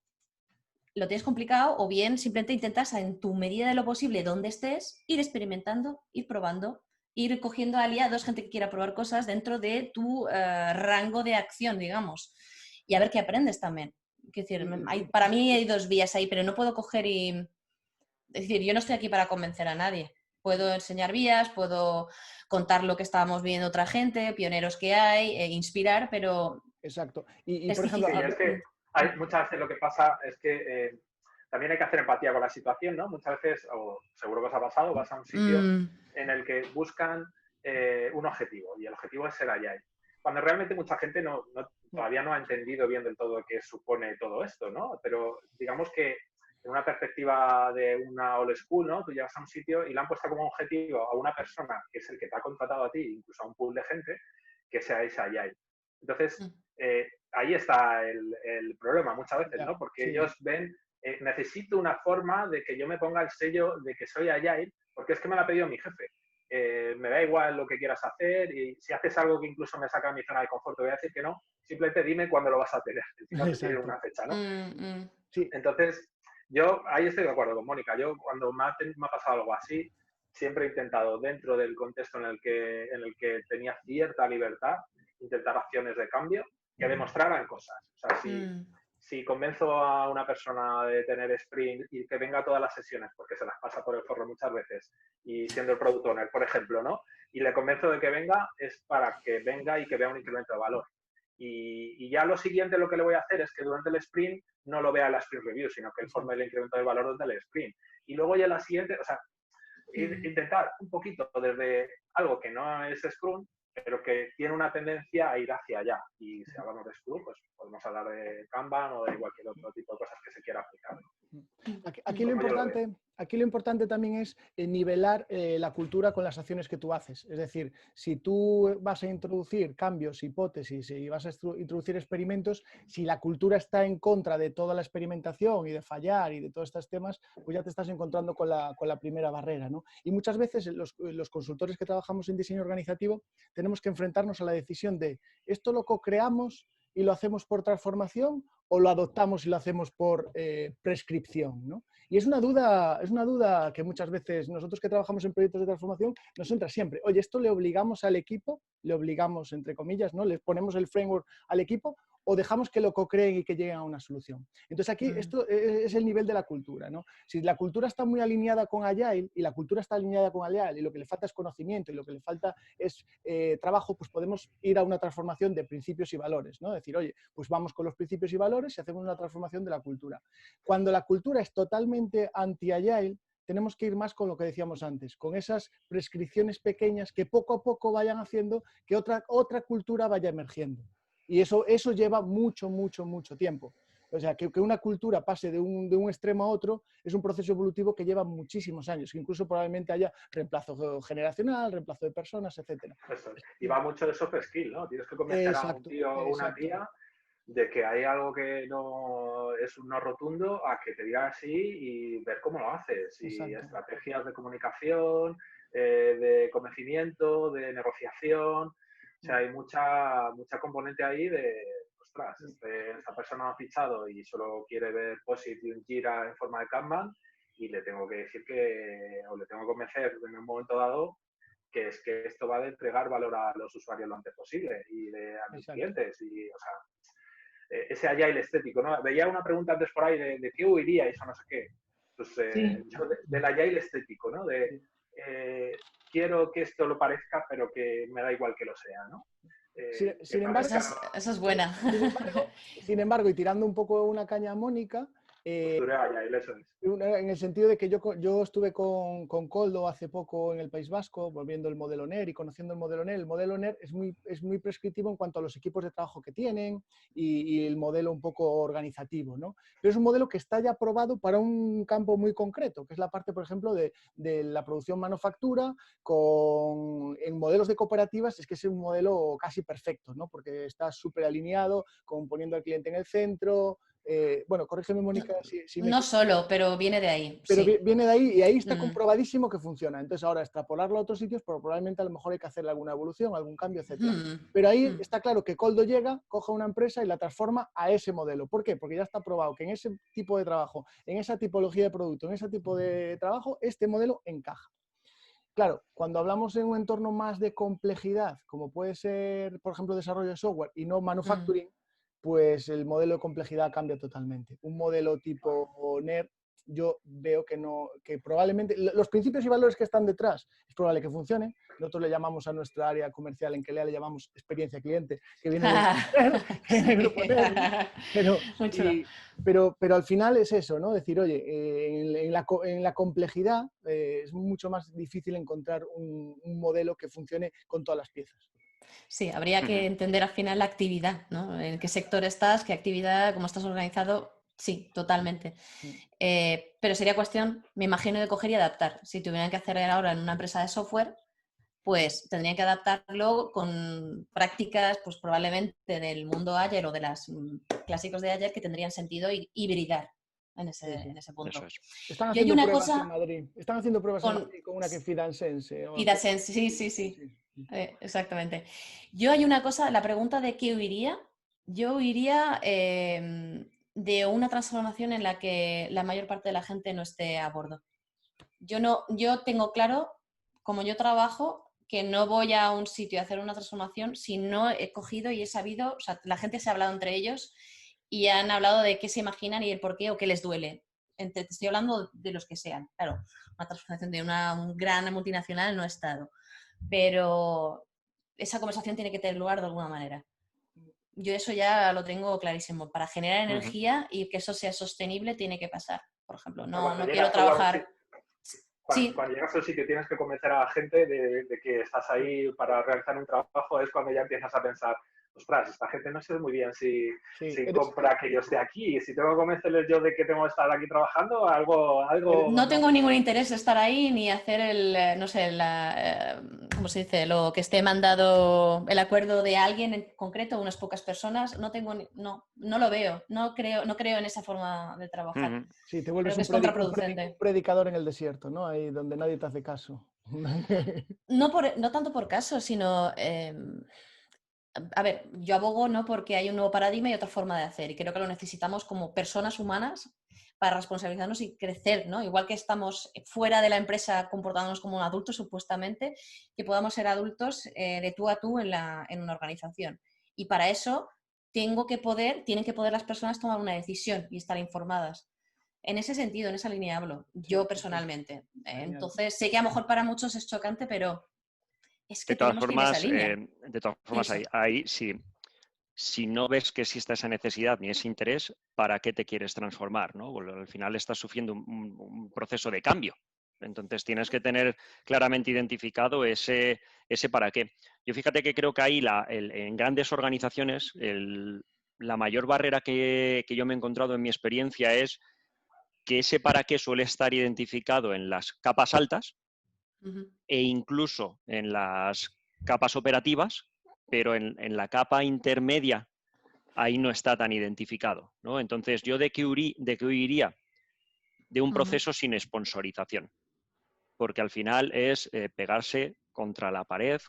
lo tienes complicado, o bien simplemente intentas, en tu medida de lo posible, donde estés, ir experimentando, ir probando, ir cogiendo aliados, gente que quiera probar cosas dentro de tu rango de acción, digamos, y a ver qué aprendes también. Quiero decir, para mí hay dos vías ahí, pero no puedo coger y... Es decir, yo no estoy aquí para convencer a nadie. Puedo enseñar vías, puedo contar lo que estábamos viendo otra gente, pioneros que hay, inspirar, pero... Exacto. Y es por ejemplo... Sí, es que muchas veces lo que pasa es que también hay que hacer empatía con la situación, ¿no? Muchas veces, o seguro que os ha pasado, vas a un sitio en el que buscan un objetivo y el objetivo es ser Agile. Cuando realmente mucha gente todavía no ha entendido bien del todo qué supone todo esto, ¿no? Pero digamos que en una perspectiva de una old school, ¿no? Tú llegas a un sitio y le han puesto como objetivo a una persona que es el que te ha contratado a ti, incluso a un pool de gente, que seáis Agile. Entonces, ahí está el problema muchas veces, ¿no? Porque ellos ven, necesito una forma de que yo me ponga el sello de que soy Agile, porque es que me lo ha pedido mi jefe. Me da igual lo que quieras hacer y si haces algo que incluso me saca de mi zona de confort, te voy a decir que no, simplemente dime cuándo lo vas a tener. Encima te tienen una fecha, ¿no? Sí. Entonces, yo ahí estoy de acuerdo con Mónica. Yo cuando me ha pasado algo así, siempre he intentado, dentro del contexto en el que tenía cierta libertad, intentar acciones de cambio que demostraran cosas. O sea, si convenzo a una persona de tener sprint y que venga a todas las sesiones, porque se las pasa por el forro muchas veces, y siendo el product owner, por ejemplo, ¿no? Y le convenzo de que venga, es para que venga y que vea un incremento de valor. Y ya lo siguiente lo que le voy a hacer es que durante el sprint no lo vea en la sprint review, sino que informe el incremento de valor durante el sprint. Y luego ya la siguiente, o sea, intentar un poquito desde algo que no es Scrum, pero que tiene una tendencia a ir hacia allá. Y si hablamos de Scrum, pues podemos hablar de Kanban o de cualquier otro tipo de cosas que se quiera aplicar. Aquí lo importante también es nivelar la cultura con las acciones que tú haces. Es decir, si tú vas a introducir cambios, hipótesis y vas a introducir experimentos, si la cultura está en contra de toda la experimentación y de fallar y de todos estos temas, pues ya te estás encontrando con la primera barrera, ¿no? Y muchas veces los consultores que trabajamos en diseño organizativo tenemos que enfrentarnos a la decisión de ¿esto lo co-creamos y lo hacemos por transformación o lo adoptamos y lo hacemos por prescripción, ¿no? Y es una duda que muchas veces nosotros que trabajamos en proyectos de transformación nos entra siempre. Oye, ¿esto le obligamos al equipo? ¿Le obligamos, entre comillas, ¿no? ¿Les ponemos el framework al equipo? ¿O dejamos que lo co-creen y que lleguen a una solución? Entonces aquí esto es el nivel de la cultura, ¿no? Si la cultura está muy alineada con Agile y la cultura está alineada con Agile y lo que le falta es conocimiento y lo que le falta es trabajo, pues podemos ir a una transformación de principios y valores, ¿no? Decir, oye, pues vamos con los principios y valores y hacemos una transformación de la cultura. Cuando la cultura es totalmente anti-Agile, tenemos que ir más con lo que decíamos antes, con esas prescripciones pequeñas que poco a poco vayan haciendo que otra cultura vaya emergiendo. Y eso lleva mucho tiempo. O sea, que una cultura pase de un extremo a otro es un proceso evolutivo que lleva muchísimos años, que incluso probablemente haya reemplazo generacional, reemplazo de personas, etc. Y va mucho de soft skill, ¿no? Tienes que convencer a un tío o una tía de que hay algo que no es un no rotundo a que te diga así y ver cómo lo haces. Y estrategias de comunicación, de convencimiento, de negociación. O sea, hay mucha componente ahí de, ostras, esta persona ha fichado y solo quiere ver POSIT y un Jira en forma de Kanban y le tengo que decir o le tengo que convencer en un momento dado que es que esto va a entregar valor a los usuarios lo antes posible y a mis clientes. Y, o sea, ese agile estético, ¿no? Veía una pregunta antes por ahí de qué huiríais o no sé qué. Pues yo del agile estético, ¿no? Quiero que esto lo parezca, pero que me da igual que lo sea, ¿no? Sin embargo, esa es buena. Sin embargo, y tirando un poco una caña a Mónica, en el sentido de que yo estuve con Koldo hace poco en el País Vasco, volviendo el modelo NER y conociendo el modelo NER. El modelo NER es muy prescriptivo en cuanto a los equipos de trabajo que tienen y el modelo un poco organizativo, ¿no? Pero es un modelo que está ya aprobado para un campo muy concreto, que es la parte, por ejemplo, de la producción manufactura. En modelos de cooperativas es que es un modelo casi perfecto, ¿no? Porque está súper alineado, con poniendo al cliente en el centro. Bueno, corrígeme, Mónica, si me... No solo, pero viene de ahí. Pero viene de ahí y ahí está comprobadísimo que funciona. Entonces ahora extrapolarlo a otros sitios, pero probablemente a lo mejor hay que hacerle alguna evolución, algún cambio, etc. Pero ahí está claro que Koldo llega, coge una empresa y la transforma a ese modelo. ¿Por qué? Porque ya está probado que en ese tipo de trabajo, en esa tipología de producto, en ese tipo de trabajo, este modelo encaja. Claro, cuando hablamos en un entorno más de complejidad, como puede ser, por ejemplo, desarrollo de software y no manufacturing, pues el modelo de complejidad cambia totalmente. Un modelo tipo NER, yo veo que no, que probablemente los principios y valores que están detrás es probable que funcionen. Nosotros le llamamos a nuestra área comercial en Kelea, le llamamos experiencia cliente, que viene del grupo NER, ¿no? Pero al final es eso, ¿no? Decir, oye, en la complejidad es mucho más difícil encontrar un modelo que funcione con todas las piezas. Sí, habría que entender al final la actividad, ¿no? En qué sector estás, qué actividad, cómo estás organizado. Sí, totalmente. Pero sería cuestión, me imagino, de coger y adaptar. Si tuvieran que hacer ahora en una empresa de software, pues tendrían que adaptarlo con prácticas, pues probablemente del mundo Agile o de los clásicos de Agile que tendrían sentido hibridar en ese punto. Eso es. Están Y hay haciendo una pruebas cosa en Madrid. Están haciendo pruebas en con Madrid con una que FidaSense. FidaSense, sí. Exactamente. Yo hay una cosa, la pregunta de qué huiría. Yo huiría de una transformación en la que la mayor parte de la gente no esté a bordo. Yo tengo claro, como yo trabajo, que no voy a un sitio a hacer una transformación si no he cogido y he sabido, o sea, la gente se ha hablado entre ellos y han hablado de qué se imaginan y el por qué o qué les duele. Te estoy hablando de los que sean. Claro, una transformación de una gran multinacional no he estado. Pero esa conversación tiene que tener lugar de alguna manera. Yo eso ya lo tengo clarísimo. Para generar energía y que eso sea sostenible tiene que pasar. Por ejemplo, no quiero trabajar... Sí. Cuando llegas al sitio y tienes que convencer a la gente de que estás ahí para realizar un trabajo, es cuando ya empiezas a pensar, ostras, esta gente no sé muy bien si compra que yo esté aquí, si tengo que convencerles yo de que tengo que estar aquí trabajando, algo... No tengo ningún interés en estar ahí ni hacer no sé, ¿cómo se dice? Lo que esté mandado, el acuerdo de alguien en concreto, unas pocas personas, no lo veo, no creo en esa forma de trabajar. Sí, te vuelves es contraproducente. un predicador en el desierto, ¿no? Ahí donde nadie te hace caso. No tanto por caso, sino... a ver, yo abogo, ¿no? Porque hay un nuevo paradigma y otra forma de hacer y creo que lo necesitamos como personas humanas para responsabilizarnos y crecer, ¿no? Igual que estamos fuera de la empresa comportándonos como un adulto supuestamente, que podamos ser adultos de tú a tú en una organización. Y para eso tienen que poder las personas tomar una decisión y estar informadas. En ese sentido, en esa línea hablo, yo personalmente. Entonces, sé que a lo mejor para muchos es chocante, pero es que tenemos que ir en esa línea. De todas formas, ahí sí. Si no ves que exista esa necesidad ni ese interés, ¿para qué te quieres transformar? ¿No? Bueno, al final estás sufriendo un proceso de cambio. Entonces tienes que tener claramente identificado ese para qué. Yo fíjate que creo que ahí en grandes organizaciones la mayor barrera que yo me he encontrado en mi experiencia es que ese para qué suele estar identificado en las capas altas e incluso en las capas operativas, pero en la capa intermedia ahí no está tan identificado, ¿no? Entonces, ¿yo de qué huiría? De un proceso sin sponsorización, porque al final es pegarse contra la pared,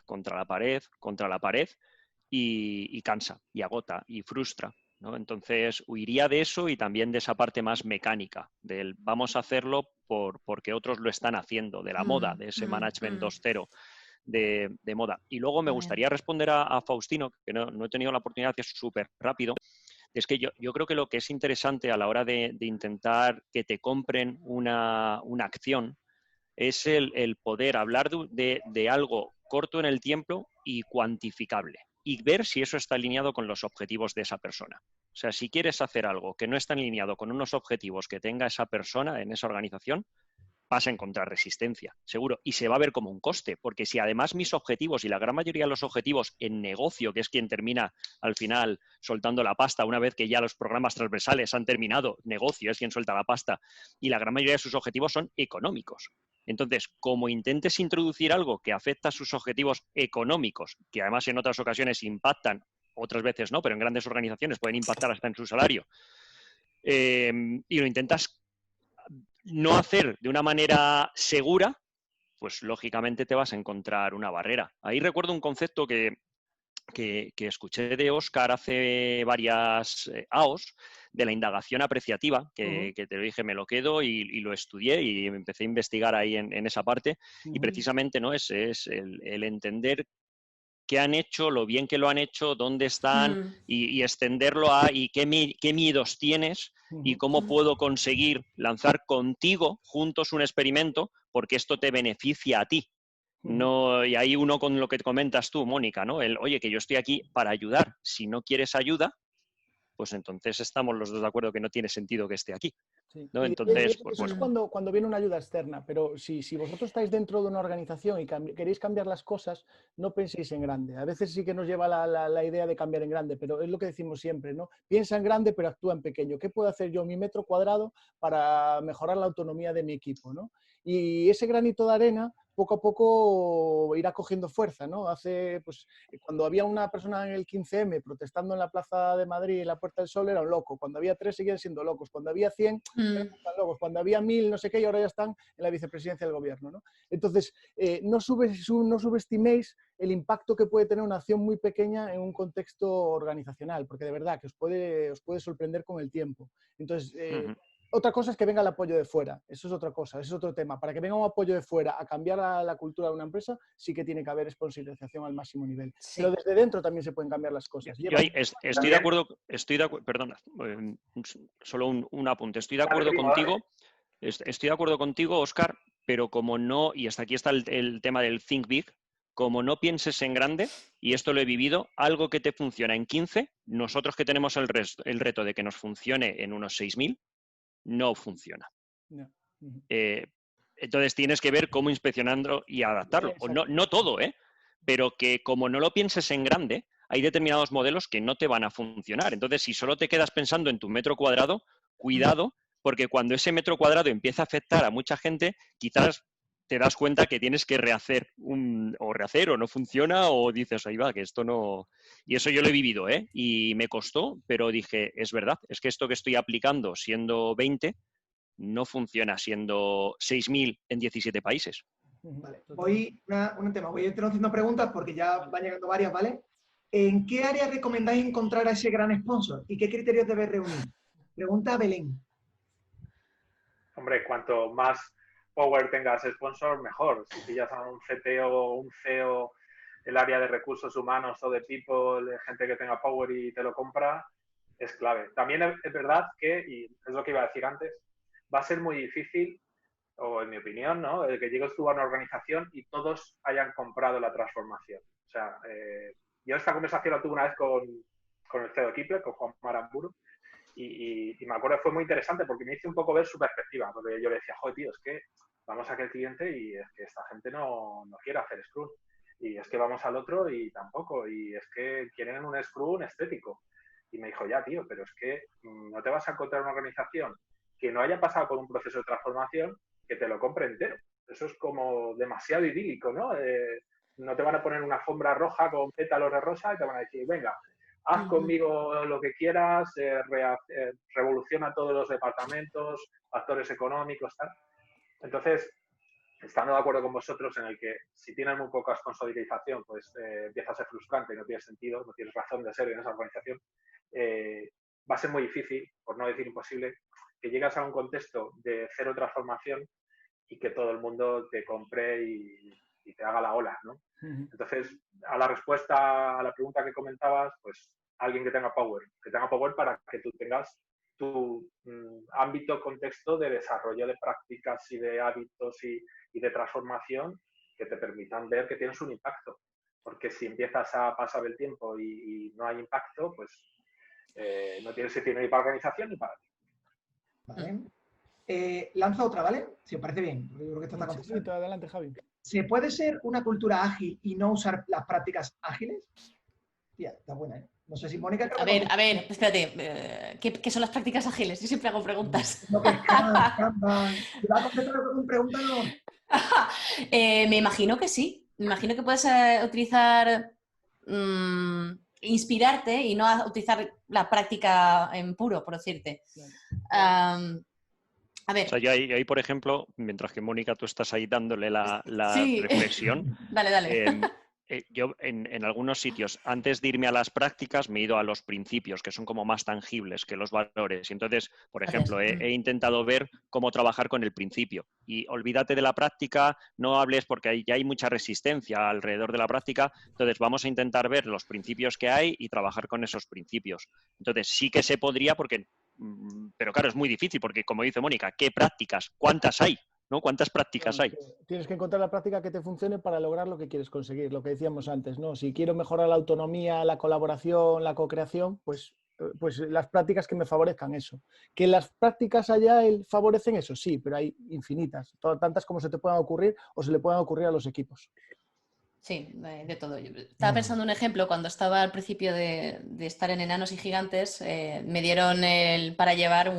y cansa, y agota, y frustra, ¿no? Entonces, huiría de eso y también de esa parte más mecánica, del vamos a hacerlo porque otros lo están haciendo, de la moda, de ese management 2.0 de moda. Y luego me gustaría responder a Faustino, que no he tenido la oportunidad, que es súper rápido. Es que yo creo que lo que es interesante a la hora de intentar que te compren una acción es el poder hablar de algo corto en el tiempo y cuantificable y ver si eso está alineado con los objetivos de esa persona. O sea, si quieres hacer algo que no está alineado con unos objetivos que tenga esa persona en esa organización, vas a encontrar resistencia, seguro, y se va a ver como un coste, porque si además mis objetivos y la gran mayoría de los objetivos en negocio, que es quien termina al final soltando la pasta, una vez que ya los programas transversales han terminado, negocio es quien suelta la pasta, y la gran mayoría de sus objetivos son económicos. Entonces, como intentes introducir algo que afecta a sus objetivos económicos, que además en otras ocasiones impactan, otras veces no, pero en grandes organizaciones pueden impactar hasta en su salario, y lo intentas no hacer de una manera segura, pues lógicamente te vas a encontrar una barrera. Ahí recuerdo un concepto que escuché de Óscar hace varias AOS, de la indagación apreciativa, que te lo dije, me lo quedo y lo estudié y empecé a investigar ahí en esa parte. Y precisamente, ¿no? Es el entender qué han hecho, lo bien que lo han hecho, dónde están y extenderlo a y qué miedos tienes y cómo puedo conseguir lanzar contigo juntos un experimento porque esto te beneficia a ti. No, y ahí uno con lo que comentas tú, Mónica, ¿no? Oye, que yo estoy aquí para ayudar. Si no quieres ayuda, pues entonces estamos los dos de acuerdo que no tiene sentido que esté aquí. Sí. ¿No? Y Entonces, pues eso es bueno. cuando viene una ayuda externa, pero si vosotros estáis dentro de una organización y queréis cambiar las cosas, no penséis en grande. A veces sí que nos lleva la idea de cambiar en grande, pero es lo que decimos siempre, ¿no? Piensa en grande, pero actúa en pequeño. ¿Qué puedo hacer yo en mi metro cuadrado para mejorar la autonomía de mi equipo, ¿no? Y ese granito de arena poco a poco irá cogiendo fuerza, ¿no? Pues, cuando había una persona en el 15M protestando en la Plaza de Madrid, en la Puerta del Sol, era un loco. Cuando había 3 seguían siendo locos. Cuando había 100, eran locos. Cuando había 1000, no sé qué, y ahora ya están en la vicepresidencia del gobierno, ¿no? Entonces, no subestiméis el impacto que puede tener una acción muy pequeña en un contexto organizacional, porque de verdad que os puede sorprender con el tiempo. Entonces, otra cosa es que venga el apoyo de fuera, eso es otra cosa, eso es otro tema. Para que venga un apoyo de fuera a cambiar la cultura de una empresa, sí que tiene que haber sponsorización al máximo nivel. Sí. Pero desde dentro también se pueden cambiar las cosas. Yo estoy de acuerdo, perdona, solo un apunte. Estoy de acuerdo contigo, Óscar, pero como no, y hasta aquí está el tema del Think Big, como no pienses en grande, y esto lo he vivido, algo que te funciona en 15, nosotros que tenemos el reto de que nos funcione en unos 6.000, no funciona. No. Entonces tienes que ver cómo inspeccionarlo y adaptarlo. No todo, pero que como no lo pienses en grande, hay determinados modelos que no te van a funcionar. Entonces, si solo te quedas pensando en tu metro cuadrado, cuidado, porque cuando ese metro cuadrado empieza a afectar a mucha gente, quizás te das cuenta que tienes que rehacer o no funciona, o dices, ahí va, que esto no... Y eso yo lo he vivido, y me costó, pero dije, es verdad, es que esto que estoy aplicando siendo 20 no funciona siendo 6.000 en 17 países. Vale, voy introduciendo preguntas porque ya van llegando varias, ¿vale? ¿En qué área recomendáis encontrar a ese gran sponsor y qué criterios debe reunir? Pregunta Belén. Hombre, cuanto más power tengas sponsor, mejor. Si pillas a un CTO o un CEO, el área de recursos humanos o de people, de gente que tenga power y te lo compra, es clave. También es verdad que, y es lo que iba a decir antes, va a ser muy difícil, o en mi opinión, ¿no?, el que llegues tú a una organización y todos hayan comprado la transformación. O sea, yo esta conversación la tuve una vez con el CEO de Kipler, con Juan Maramburu, y me acuerdo que fue muy interesante porque me hizo un poco ver su perspectiva, porque yo le decía, joder, tío, es que vamos a aquel cliente y es que esta gente no quiere hacer Scrum, y es que vamos al otro y tampoco, y es que quieren un Scrum estético. Y me dijo, ya, tío, pero es que no te vas a encontrar una organización que no haya pasado por un proceso de transformación que te lo compre entero. Eso es como demasiado idílico, ¿no? No te van a poner una alfombra roja con pétalos de rosa y te van a decir, venga, haz conmigo lo que quieras, revoluciona todos los departamentos, actores económicos, tal. Entonces, estando de acuerdo con vosotros en el que si tienes muy poca sponsorización, pues empieza a ser frustrante y no tiene sentido, no tienes razón de ser en esa organización, va a ser muy difícil, por no decir imposible, que llegas a un contexto de cero transformación y que todo el mundo te compre y te haga la ola, ¿no? Entonces, a la respuesta a la pregunta que comentabas, pues alguien que tenga power para que tú tengas tu ámbito, contexto de desarrollo de prácticas y de hábitos y de transformación que te permitan ver que tienes un impacto. Porque si empiezas a pasar el tiempo y no hay impacto, pues no tienes sentido ni para la organización ni para ti. Vale. Lanza otra, ¿vale? Si os parece bien. Yo creo que esto está Sí, adelante, Javi. ¿Se puede ser una cultura ágil y no usar las prácticas ágiles? Tía, está buena, ¿eh? No sé si Mónica... A ver, espérate. ¿Qué son las prácticas ágiles? Yo siempre hago preguntas. No, que Kanban. ¿Te va a contestar con preguntas, no? Me imagino que sí. Me imagino que puedes utilizar... inspirarte y no utilizar la práctica en puro, por decirte. A ver. O sea, yo ahí, por ejemplo, mientras que Mónica tú estás ahí dándole la sí. reflexión, dale. Yo en algunos sitios, antes de irme a las prácticas, me he ido a los principios, que son como más tangibles que los valores. Y entonces, por ejemplo, he intentado ver cómo trabajar con el principio. Y olvídate de la práctica, no hables porque ya hay mucha resistencia alrededor de la práctica. Entonces, vamos a intentar ver los principios que hay y trabajar con esos principios. Entonces, sí que se podría, pero claro, es muy difícil porque, como dice Mónica, ¿qué prácticas? ¿Cuántas hay? ¿No? ¿Cuántas prácticas hay? Tienes que encontrar la práctica que te funcione para lograr lo que quieres conseguir, lo que decíamos antes, ¿no? Si quiero mejorar la autonomía, la colaboración, la co-creación, pues las prácticas que me favorezcan eso. ¿Que las prácticas Agile favorecen eso? Sí, pero hay infinitas, tantas como se te puedan ocurrir o se le puedan ocurrir a los equipos. Sí, de todo. Yo estaba pensando un ejemplo, cuando estaba al principio de estar en Enanos y Gigantes, me dieron para llevar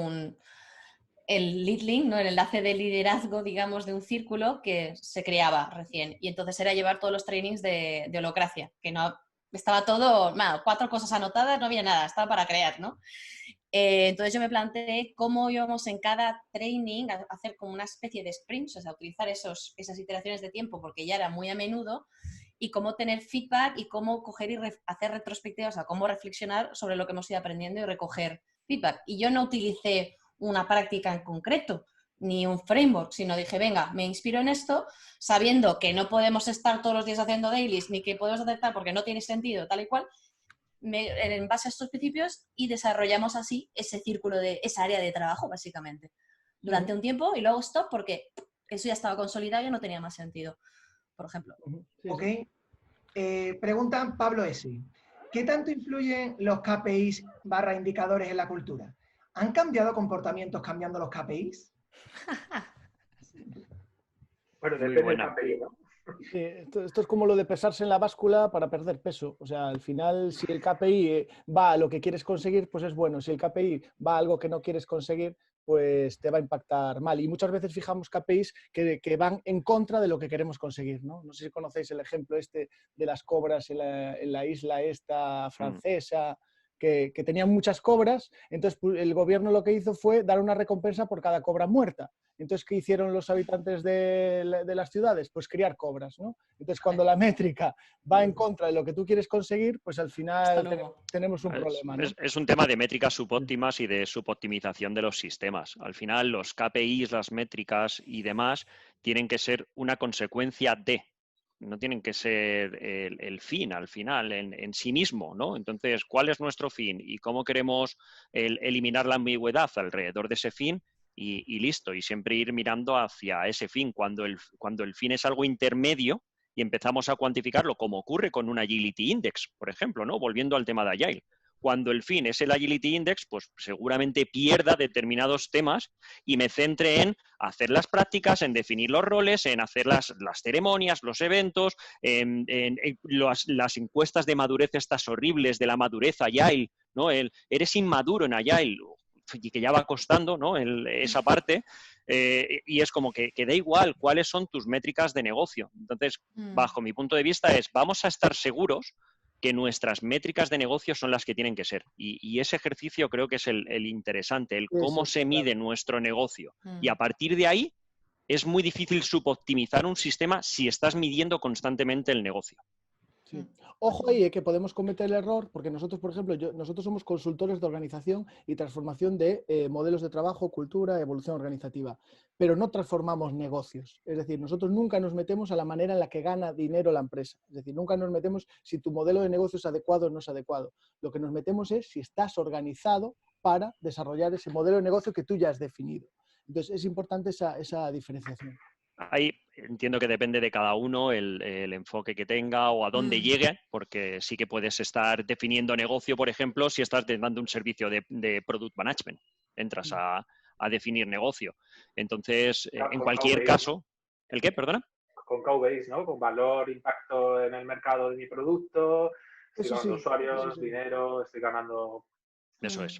el lead link, ¿no? El enlace de liderazgo, digamos, de un círculo que se creaba recién. Y entonces era llevar todos los trainings de holocracia, que no estaba todo, 4 cosas anotadas, no había nada, estaba para crear, ¿no? Entonces yo me planteé cómo íbamos en cada training a hacer como una especie de sprints, o sea, utilizar esas iteraciones de tiempo porque ya era muy a menudo, y cómo tener feedback y cómo coger y hacer retrospectivas, o sea, cómo reflexionar sobre lo que hemos ido aprendiendo y recoger feedback. Y yo no utilicé una práctica en concreto, ni un framework, sino dije, venga, me inspiro en esto, sabiendo que no podemos estar todos los días haciendo dailies, ni que podemos hacer tal porque no tiene sentido, tal y cual, en base a estos principios, y desarrollamos así ese círculo de esa área de trabajo, básicamente, durante un tiempo, y luego stop porque eso ya estaba consolidado y no tenía más sentido, por ejemplo. Sí, Ok. sí. Preguntan Pablo S. ¿Qué tanto influyen los KPIs / indicadores en la cultura? ¿Han cambiado comportamientos cambiando los KPIs? Bueno, Muy depende del buena. KPI, ¿no? Sí, esto es como lo de pesarse en la báscula para perder peso. O sea, al final, si el KPI va a lo que quieres conseguir, pues es bueno. Si el KPI va a algo que no quieres conseguir, pues te va a impactar mal. Y muchas veces fijamos KPIs que van en contra de lo que queremos conseguir, ¿no? No sé si conocéis el ejemplo este de las cobras en la isla esta francesa, que tenían muchas cobras. Entonces, el gobierno lo que hizo fue dar una recompensa por cada cobra muerta. Entonces, ¿qué hicieron los habitantes de las ciudades? Pues criar cobras, ¿no? Entonces, cuando la métrica va en contra de lo que tú quieres conseguir, pues al final tenemos un problema, ¿no? Es un tema de métricas subóptimas y de suboptimización de los sistemas. Al final, los KPIs, las métricas y demás tienen que ser una consecuencia de, no tienen que ser el fin al final, en sí mismo, ¿no? Entonces, ¿cuál es nuestro fin y cómo queremos eliminar la ambigüedad alrededor de ese fin? Y listo, y siempre ir mirando hacia ese fin. Cuando el fin es algo intermedio y empezamos a cuantificarlo, como ocurre con un Agility Index, por ejemplo, ¿no? Volviendo al tema de Agile. Cuando el fin es el Agility Index, pues seguramente pierda determinados temas y me centre en hacer las prácticas, en definir los roles, en hacer las ceremonias, los eventos, en las encuestas de madurez estas horribles de la madurez Agile, ¿no? Eres inmaduro en Agile, y que ya va costando, ¿no? Esa parte, y es como que da igual cuáles son tus métricas de negocio. Entonces, bajo mi punto de vista vamos a estar seguros que nuestras métricas de negocio son las que tienen que ser. Y ese ejercicio creo que es el interesante, el cómo se mide nuestro negocio. Y a partir de ahí es muy difícil suboptimizar un sistema si estás midiendo constantemente el negocio. Sí. Ojo ahí, que podemos cometer el error, porque nosotros, por ejemplo, nosotros somos consultores de organización y transformación de modelos de trabajo, cultura, evolución organizativa, pero no transformamos negocios. Es decir, nosotros nunca nos metemos a la manera en la que gana dinero la empresa. Es decir, nunca nos metemos si tu modelo de negocio es adecuado o no es adecuado. Lo que nos metemos es si estás organizado para desarrollar ese modelo de negocio que tú ya has definido. Entonces, es importante esa diferenciación. Ahí entiendo que depende de cada uno el enfoque que tenga o a dónde llegue, porque sí que puedes estar definiendo negocio, por ejemplo, si estás dando un servicio de product management. Entras a definir negocio. Entonces, en cualquier caso... ¿El qué? ¿Perdona? Con KBase, ¿no? Con valor, impacto en el mercado de mi producto, estoy ganando usuarios, dinero, estoy ganando... Eso es.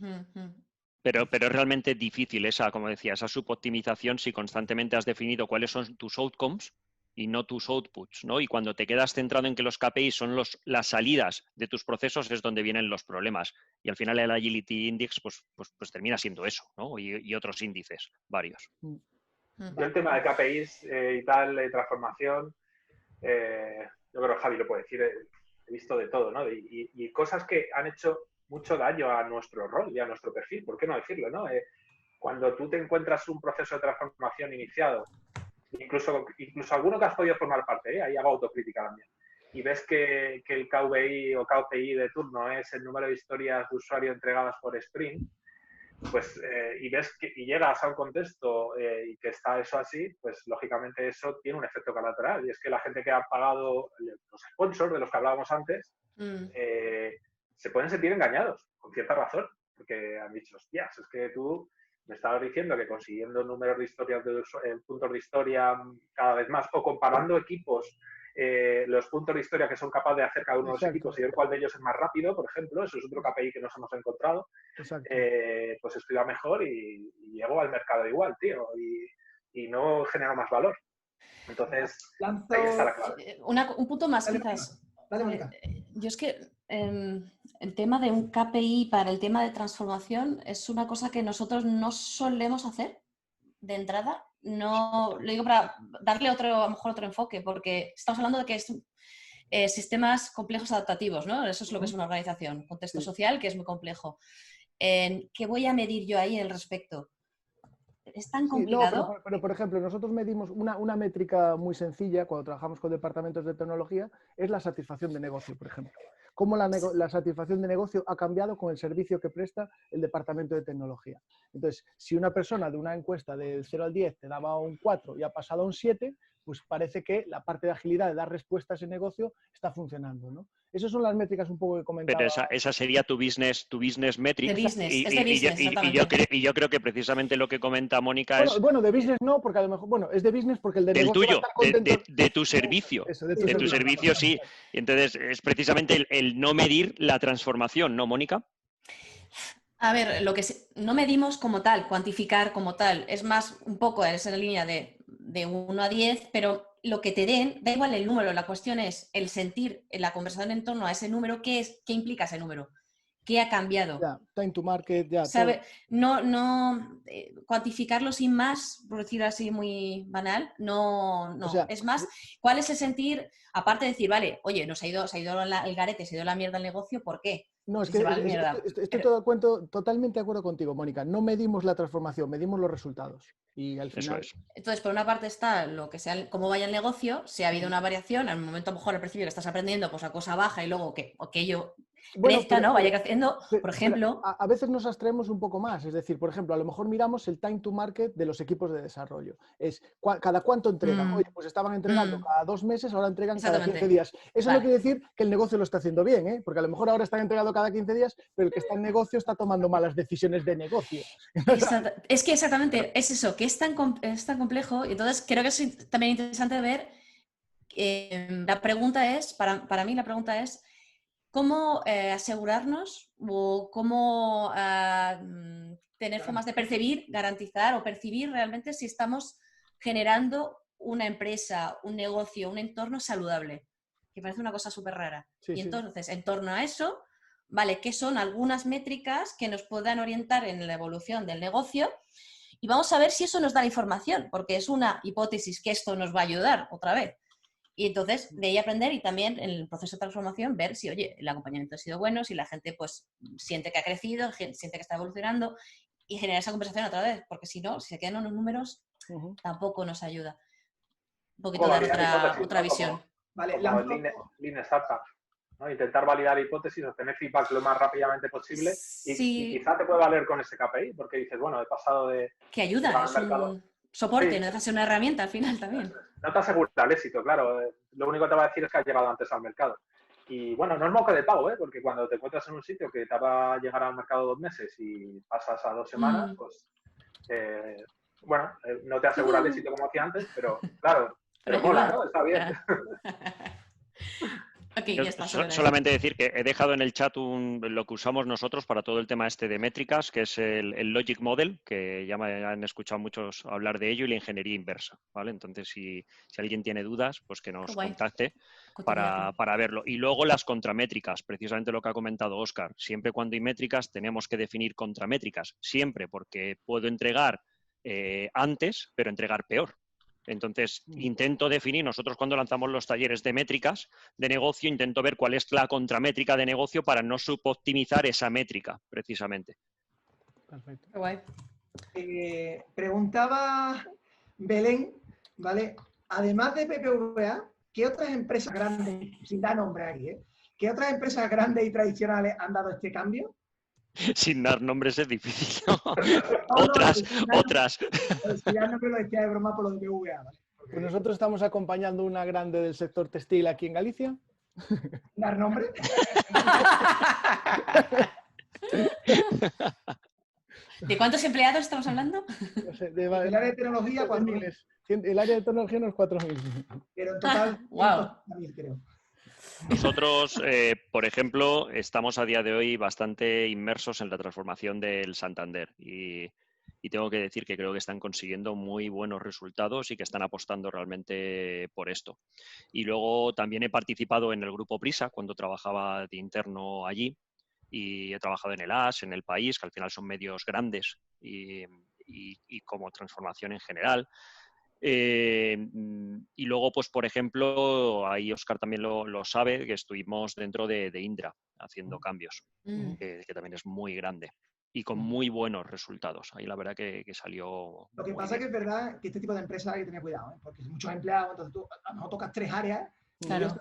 Pero es realmente difícil como decía, esa suboptimización si constantemente has definido cuáles son tus outcomes y no tus outputs, ¿no? Y cuando te quedas centrado en que los KPIs son las salidas de tus procesos es donde vienen los problemas. Y al final el Agility Index pues termina siendo eso, ¿no? Y otros índices, varios. Yo el tema de KPIs y tal, de transformación, yo creo que Javi lo puede decir, he visto de todo, ¿no? Y cosas que han hecho mucho daño a nuestro rol y a nuestro perfil, ¿por qué no decirlo, no? Cuando tú te encuentras un proceso de transformación iniciado, incluso alguno que has podido formar parte, ahí hago autocrítica también, y ves que el KVI o KPI de turno es el número de historias de usuario entregadas por sprint, pues, y ves y llegas a un contexto y que está eso así, pues lógicamente eso tiene un efecto colateral, y es que la gente que ha pagado los sponsors de los que hablábamos antes se pueden sentir engañados, con cierta razón, porque han dicho, hostias, es que tú me estabas diciendo que consiguiendo números de historias, puntos de historia cada vez más, o comparando equipos, los puntos de historia que son capaces de hacer cada uno de los equipos y ver cuál de ellos es más rápido, por ejemplo, eso es otro KPI que nos hemos encontrado, pues estudia mejor y llego al mercado igual, tío, y no genero más valor. Entonces, ahí está la clave. Un punto más, Dale, quizás. Dale, Mónica. Yo es que el tema de un KPI para el tema de transformación es una cosa que nosotros no solemos hacer de entrada. No lo digo para darle a lo mejor otro enfoque, porque estamos hablando de que es sistemas complejos adaptativos, ¿no? Eso es lo que es una organización, contexto social que es muy complejo. ¿Qué voy a medir yo ahí al respecto? ¿Es tan complicado? No, pero por ejemplo, nosotros medimos una métrica muy sencilla cuando trabajamos con departamentos de tecnología, es la satisfacción de negocio, por ejemplo. Cómo la satisfacción de negocio ha cambiado con el servicio que presta el departamento de tecnología. Entonces, si una persona de una encuesta del 0 al 10 te daba un 4 y ha pasado a un 7, pues parece que la parte de agilidad de dar respuesta a ese negocio está funcionando, ¿no? Esas son las métricas un poco que comentaba. Pero esa sería tu business metric. De business, es de business, exactamente. Y yo creo que precisamente lo que comenta Mónica es... Bueno, de business no, porque a lo mejor... Bueno, es de business porque el de del negocio tuyo, va a estar contento. de tu servicio. Eso, de tu servicio, sí. Y entonces es precisamente el no medir la transformación, ¿no, Mónica? A ver, no medimos como tal, cuantificar como tal, es más un poco en esa línea de 1 a 10, pero lo que te den, da igual el número, la cuestión es el sentir en la conversación en torno a ese número, qué implica ese número, qué ha cambiado. Ya, time to market, ya. ¿Sabe? No cuantificarlo sin más, por decirlo así muy banal, no. O sea, es más, ¿cuál es el sentir? Aparte de decir, vale, oye, se ha ido el garete, se ha ido la mierda el negocio, ¿por qué? No, es que estoy totalmente de acuerdo contigo, Mónica. No medimos la transformación, medimos los resultados. Y al final... Eso es. Entonces, por una parte está lo que sea, cómo vaya el negocio, si ha habido una variación, al momento a lo mejor al principio que estás aprendiendo, pues a cosa baja y luego que aquello crezca, ¿no? Vaya creciendo, por ejemplo. A veces nos abstraemos un poco más. Es decir, por ejemplo, a lo mejor miramos el time to market de los equipos de desarrollo. Es cada cuánto entregan. Oye, pues estaban entregando cada 2 meses, ahora entregan cada 15 días. Eso no quiere decir que el negocio lo está haciendo bien, ¿eh? Porque a lo mejor ahora están entregando cada 15 días, pero el que está en negocio está tomando malas decisiones de negocio. Es que exactamente es eso, que es tan complejo, y entonces creo que es también interesante ver, la pregunta es, para mí la pregunta es, ¿cómo asegurarnos o cómo tener formas de percibir, garantizar o percibir realmente si estamos generando una empresa, un negocio, un entorno saludable? Que parece una cosa súper rara. Y entonces, en torno a eso, vale, ¿qué son algunas métricas que nos puedan orientar en la evolución del negocio? Y vamos a ver si eso nos da la información, porque es una hipótesis que esto nos va a ayudar otra vez. Y entonces, de ahí aprender y también en el proceso de transformación ver si, oye, el acompañamiento ha sido bueno, si la gente pues siente que ha crecido, siente que está evolucionando y generar esa conversación otra vez, porque si no, si se quedan unos números, tampoco nos ayuda. Un poquito dar otra visión. Vale, como Lean Startup, ¿no? Intentar validar hipótesis, obtener feedback lo más rápidamente posible y quizá te puede valer con ese KPI, porque dices, bueno, he pasado de... Que ayuda, es un soporte, no deja de ser una herramienta al final también. No te asegura el éxito, claro. Lo único que te va a decir es que has llegado antes al mercado. Y bueno, no es moco de pavo, porque cuando te encuentras en un sitio que te va a llegar al mercado 2 meses y pasas a 2 semanas, pues, bueno, no te asegura el éxito como hacía antes, pero claro, pero mola, ¿no? Está bien. Okay, ya está, solamente decir que he dejado en el chat lo que usamos nosotros para todo el tema de métricas, que es el Logic Model, que ya me han escuchado muchos hablar de ello, y la ingeniería inversa, ¿vale? Entonces, si alguien tiene dudas, pues que nos contacte para verlo. Y luego las contramétricas, precisamente lo que ha comentado Óscar. Siempre cuando hay métricas tenemos que definir contramétricas, siempre, porque puedo entregar antes, pero entregar peor. Entonces, intento definir, nosotros cuando lanzamos los talleres de métricas de negocio, intento ver cuál es la contramétrica de negocio para no suboptimizar esa métrica, precisamente. Perfecto. Qué guay. Preguntaba Belén, ¿vale? Además de BBVA, ¿qué otras empresas grandes, sin dar nombre aquí, qué otras empresas grandes y tradicionales han dado este cambio? Sin dar nombres es difícil, ¿no? No, Otras. Si ya no me lo decía de broma por lo de BBVA, ¿vale? Pues nosotros estamos acompañando una grande del sector textil aquí en Galicia. ¿Dar nombre? ¿De cuántos empleados estamos hablando? No sé, El área de tecnología, 4.000. El área de tecnología unos 4.000. Pero en total, Wow. 100.000, creo. Nosotros, por ejemplo, estamos a día de hoy bastante inmersos en la transformación del Santander y tengo que decir que creo que están consiguiendo muy buenos resultados y que están apostando realmente por esto. Y luego también he participado en el Grupo Prisa cuando trabajaba de interno allí y he trabajado en el AS, en El País, que al final son medios grandes y como transformación en general. Y luego, pues por ejemplo, ahí Óscar también lo sabe, que estuvimos dentro de Indra haciendo cambios, que también es muy grande y con muy buenos resultados. Ahí la verdad que salió. Lo que muy pasa es bien. que es verdad que este tipo de empresas hay que tener cuidado, porque si muchos empleados, entonces tú a lo mejor tocas 3 áreas y Claro. ellos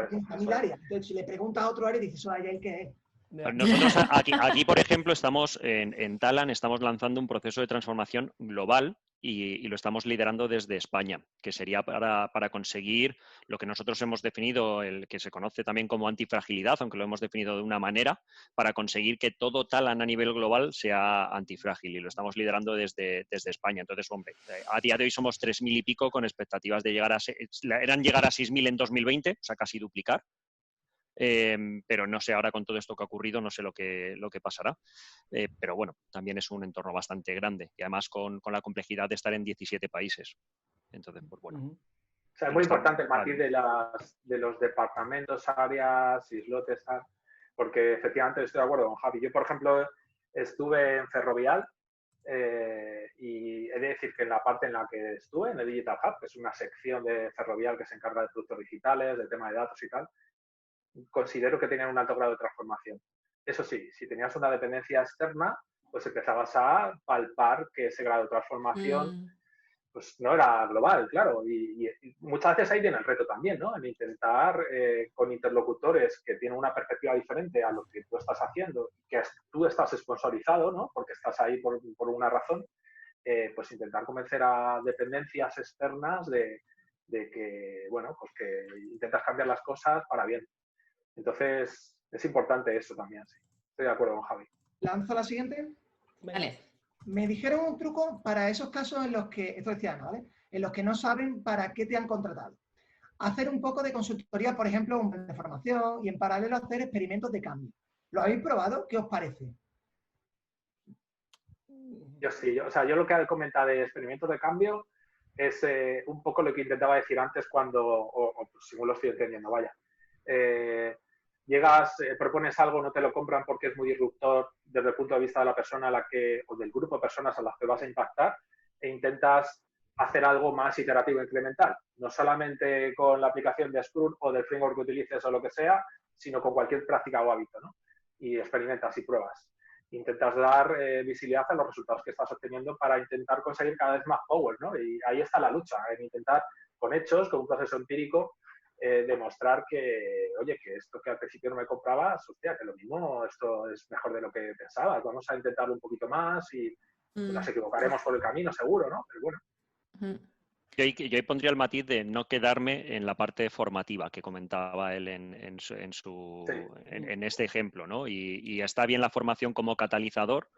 tocan 1000 áreas. Entonces, si le preguntas a otro área, dices, eso allá hay que es. Nosotros aquí, por ejemplo, estamos en Talan, estamos lanzando un proceso de transformación global y lo estamos liderando desde España, que sería para conseguir lo que nosotros hemos definido, el que se conoce también como antifragilidad, aunque lo hemos definido de una manera, para conseguir que todo Talan a nivel global sea antifrágil y lo estamos liderando desde España. Entonces, hombre, a día de hoy somos 3.000 y pico con expectativas de llegar a 6.000 en 2020, o sea, casi duplicar. Pero no sé ahora con todo esto que ha ocurrido, no sé lo que pasará. Pero bueno, también es un entorno bastante grande y además con la complejidad de estar en 17 países. Entonces, pues bueno. O sea, es muy importante el matiz de los departamentos, áreas, islotes, tal, porque efectivamente estoy de acuerdo con Javi. Yo, por ejemplo, estuve en Ferrovial y he de decir que en la parte en la que estuve, en el Digital Hub, que es una sección de Ferrovial que se encarga de productos digitales, de tema de datos y tal, considero que tenían un alto grado de transformación. Eso sí, si tenías una dependencia externa, pues empezabas a palpar que ese grado de transformación pues no era global, claro. Y muchas veces ahí viene el reto también, ¿no? En intentar con interlocutores que tienen una perspectiva diferente a lo que tú estás haciendo, que tú estás sponsorizado, ¿no? Porque estás ahí por una razón, pues intentar convencer a dependencias externas de que, bueno, pues que intentas cambiar las cosas para bien. Entonces, es importante eso también, sí. Estoy de acuerdo con Javi. ¿Lanzo la siguiente? Vale. Me dijeron un truco para esos casos en los que, esto decía, ¿vale? En los que no saben para qué te han contratado. Hacer un poco de consultoría, por ejemplo, un plan de formación y en paralelo hacer experimentos de cambio. ¿Lo habéis probado? ¿Qué os parece? Yo sí, yo lo que he comentado de experimentos de cambio es un poco lo que intentaba decir antes cuando, o según lo estoy entendiendo, vaya. Llegas, propones algo, no te lo compran porque es muy disruptor desde el punto de vista de la persona a la que, o del grupo de personas a las que vas a impactar, e intentas hacer algo más iterativo e incremental. No solamente con la aplicación de Scrum o del framework que utilices o lo que sea, sino con cualquier práctica o hábito, ¿no? Y experimentas y pruebas. Intentas dar visibilidad a los resultados que estás obteniendo para intentar conseguir cada vez más power, ¿no? Y ahí está la lucha, en intentar con hechos, con un proceso empírico, demostrar que, oye, que esto que al principio no me comprabas, hostia, que lo mismo, esto es mejor de lo que pensabas, vamos a intentarlo un poquito más y nos equivocaremos por el camino, seguro, ¿no? Pero bueno. Yo ahí pondría el matiz de no quedarme en la parte formativa que comentaba él en este ejemplo, ¿no? Y está bien la formación como catalizador,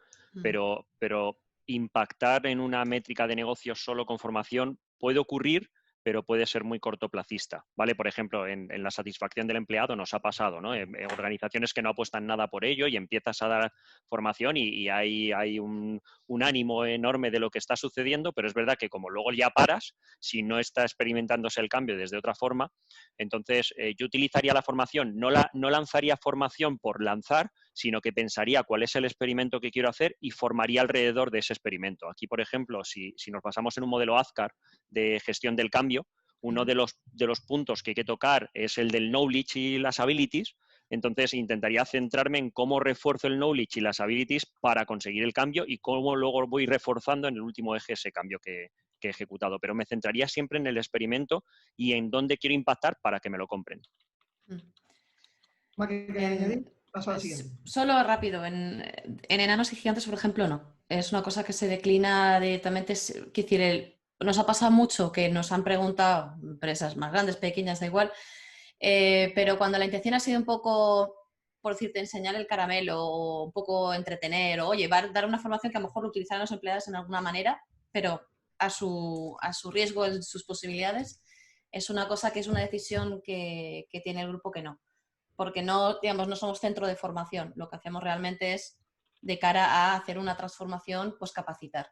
pero impactar en una métrica de negocio solo con formación puede ocurrir, pero puede ser muy cortoplacista, ¿vale? Por ejemplo, en la satisfacción del empleado nos ha pasado, ¿no? En organizaciones que no apuestan nada por ello y empiezas a dar formación y hay un ánimo enorme de lo que está sucediendo, pero es verdad que como luego ya paras, si no está experimentándose el cambio desde otra forma, entonces yo utilizaría la formación, no lanzaría formación por lanzar, sino que pensaría cuál es el experimento que quiero hacer y formaría alrededor de ese experimento. Aquí, por ejemplo, si nos basamos en un modelo AZCAR de gestión del cambio, uno de los puntos que hay que tocar es el del knowledge y las abilities. Entonces intentaría centrarme en cómo refuerzo el knowledge y las abilities para conseguir el cambio y cómo luego voy reforzando en el último eje ese cambio que he ejecutado. Pero me centraría siempre en el experimento y en dónde quiero impactar para que me lo compren. ¿Más que añadir? Paso a la siguiente. Solo rápido, en enanos y gigantes, por ejemplo, no. Es una cosa que se declina directamente. Quiero decir, nos ha pasado mucho que nos han preguntado, empresas más grandes, pequeñas, da igual, pero cuando la intención ha sido un poco, por decirte, enseñar el caramelo o un poco entretener o, oye, dar una formación que a lo mejor lo utilizarán los empleados en alguna manera, pero a su riesgo, en sus posibilidades, es una cosa que es una decisión que tiene el grupo que no. Porque no, digamos, no somos centro de formación. Lo que hacemos realmente es, de cara a hacer una transformación, pues capacitar.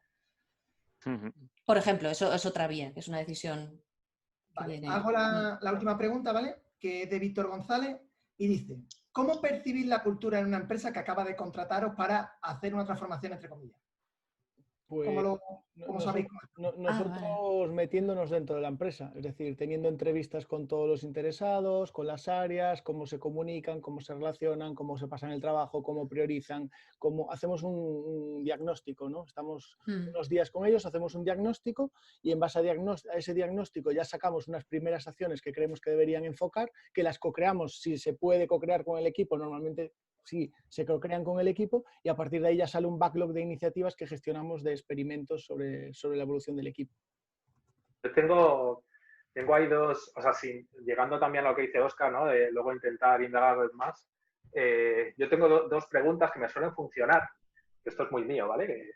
Por ejemplo, eso es otra vía, que es una decisión. Vale, hago la última pregunta, ¿vale? Que es de Víctor González y dice: ¿cómo percibís la cultura en una empresa que acaba de contrataros para hacer una transformación, entre comillas? Pues ¿Cómo sabéis? Nosotros metiéndonos dentro de la empresa, es decir, teniendo entrevistas con todos los interesados, con las áreas, cómo se comunican, cómo se relacionan, cómo se pasan el trabajo, cómo priorizan, cómo hacemos un diagnóstico, ¿no? Estamos unos días con ellos, hacemos un diagnóstico y en base a ese diagnóstico ya sacamos unas primeras acciones que creemos que deberían enfocar, que las co-creamos, si se puede co-crear con el equipo, normalmente sí, se co-crean con el equipo y a partir de ahí ya sale un backlog de iniciativas que gestionamos de experimentos sobre la evolución del equipo. Yo tengo ahí dos, o sea, llegando también a lo que dice Óscar, ¿no? De luego intentar indagar más. Yo tengo dos preguntas que me suelen funcionar. Esto es muy mío, ¿vale?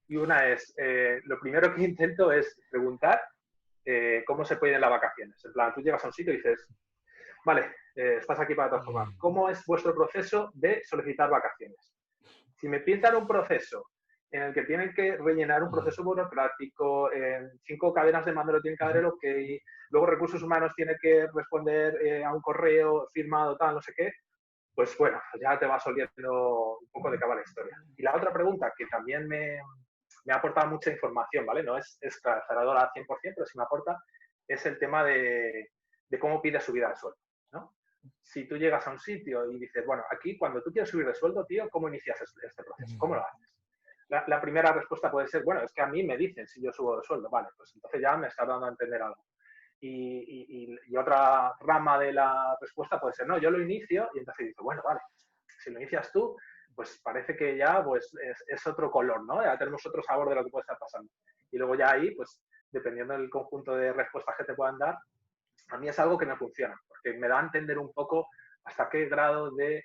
Y una es, lo primero que intento es preguntar cómo se puede ir en las vacaciones. En plan, tú llegas a un sitio y dices, vale, estás aquí para transformar. ¿Cómo es vuestro proceso de solicitar vacaciones? Si me pintan un proceso en el que tienen que rellenar un proceso burocrático, en 5 cadenas de mando lo tienen que dar el ok, luego recursos humanos tiene que responder a un correo firmado, tal, no sé qué, pues bueno, ya te vas oliendo un poco de qué va la historia. Y la otra pregunta, que también me ha aportado mucha información, ¿vale? No es esclarecedora al 100%, pero sí me aporta, es el tema de cómo pides subida de sueldo, ¿no? Si tú llegas a un sitio y dices, bueno, aquí cuando tú quieres subir de sueldo, tío, ¿cómo inicias este proceso? ¿Cómo lo haces? La primera respuesta puede ser, bueno, es que a mí me dicen si yo subo de sueldo. Vale, pues entonces ya me está dando a entender algo. Y otra rama de la respuesta puede ser, no, yo lo inicio y entonces dices, bueno, vale, si lo inicias tú, pues parece que ya pues, es otro color, ¿no? Ya tenemos otro sabor de lo que puede estar pasando. Y luego ya ahí, pues dependiendo del conjunto de respuestas que te puedan dar, a mí es algo que me funciona, porque me da a entender un poco hasta qué grado de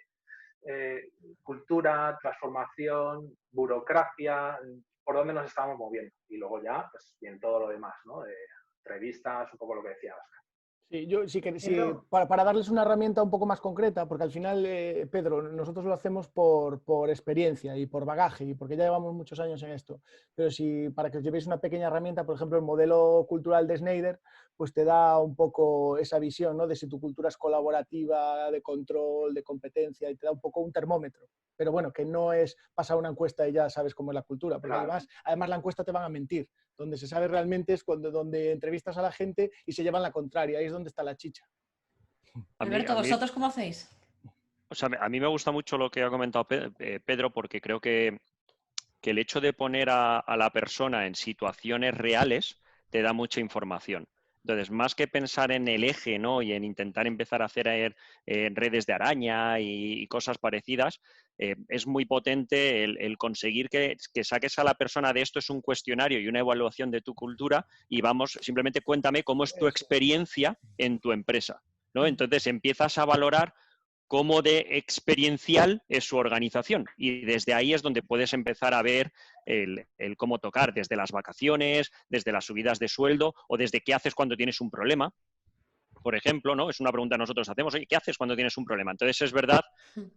cultura, transformación, burocracia, por dónde nos estamos moviendo. Y luego ya, pues bien, todo lo demás, ¿no? Entrevistas, un poco lo que decía Óscar. Sí, yo sí que sí, para darles una herramienta un poco más concreta, porque al final, Pedro, nosotros lo hacemos por experiencia y por bagaje y porque ya llevamos muchos años en esto, pero si para que os llevéis una pequeña herramienta, por ejemplo, el modelo cultural de Schneider, pues te da un poco esa visión, ¿no? De si tu cultura es colaborativa, de control, de competencia, y te da un poco un termómetro. Pero bueno, que no es pasar una encuesta y ya sabes cómo es la cultura, porque claro. además la encuesta te van a mentir. Donde se sabe realmente es donde entrevistas a la gente y se llevan la contraria, ahí es donde está la chicha. Alberto, ¿vosotros cómo hacéis? O sea, a mí me gusta mucho lo que ha comentado Pedro, porque creo que el hecho de poner a la persona en situaciones reales te da mucha información. Entonces, más que pensar en el eje, ¿no? Y en intentar empezar a hacer redes de araña y cosas parecidas, es muy potente el conseguir que saques a la persona de esto es un cuestionario y una evaluación de tu cultura y vamos, simplemente cuéntame cómo es tu experiencia en tu empresa, ¿no? Entonces empiezas a valorar cómo de experiencial es su organización y desde ahí es donde puedes empezar a ver el cómo tocar, desde las vacaciones, desde las subidas de sueldo o desde qué haces cuando tienes un problema. por ejemplo, ¿no? Es una pregunta que nosotros hacemos, oye, ¿qué haces cuando tienes un problema? Entonces es verdad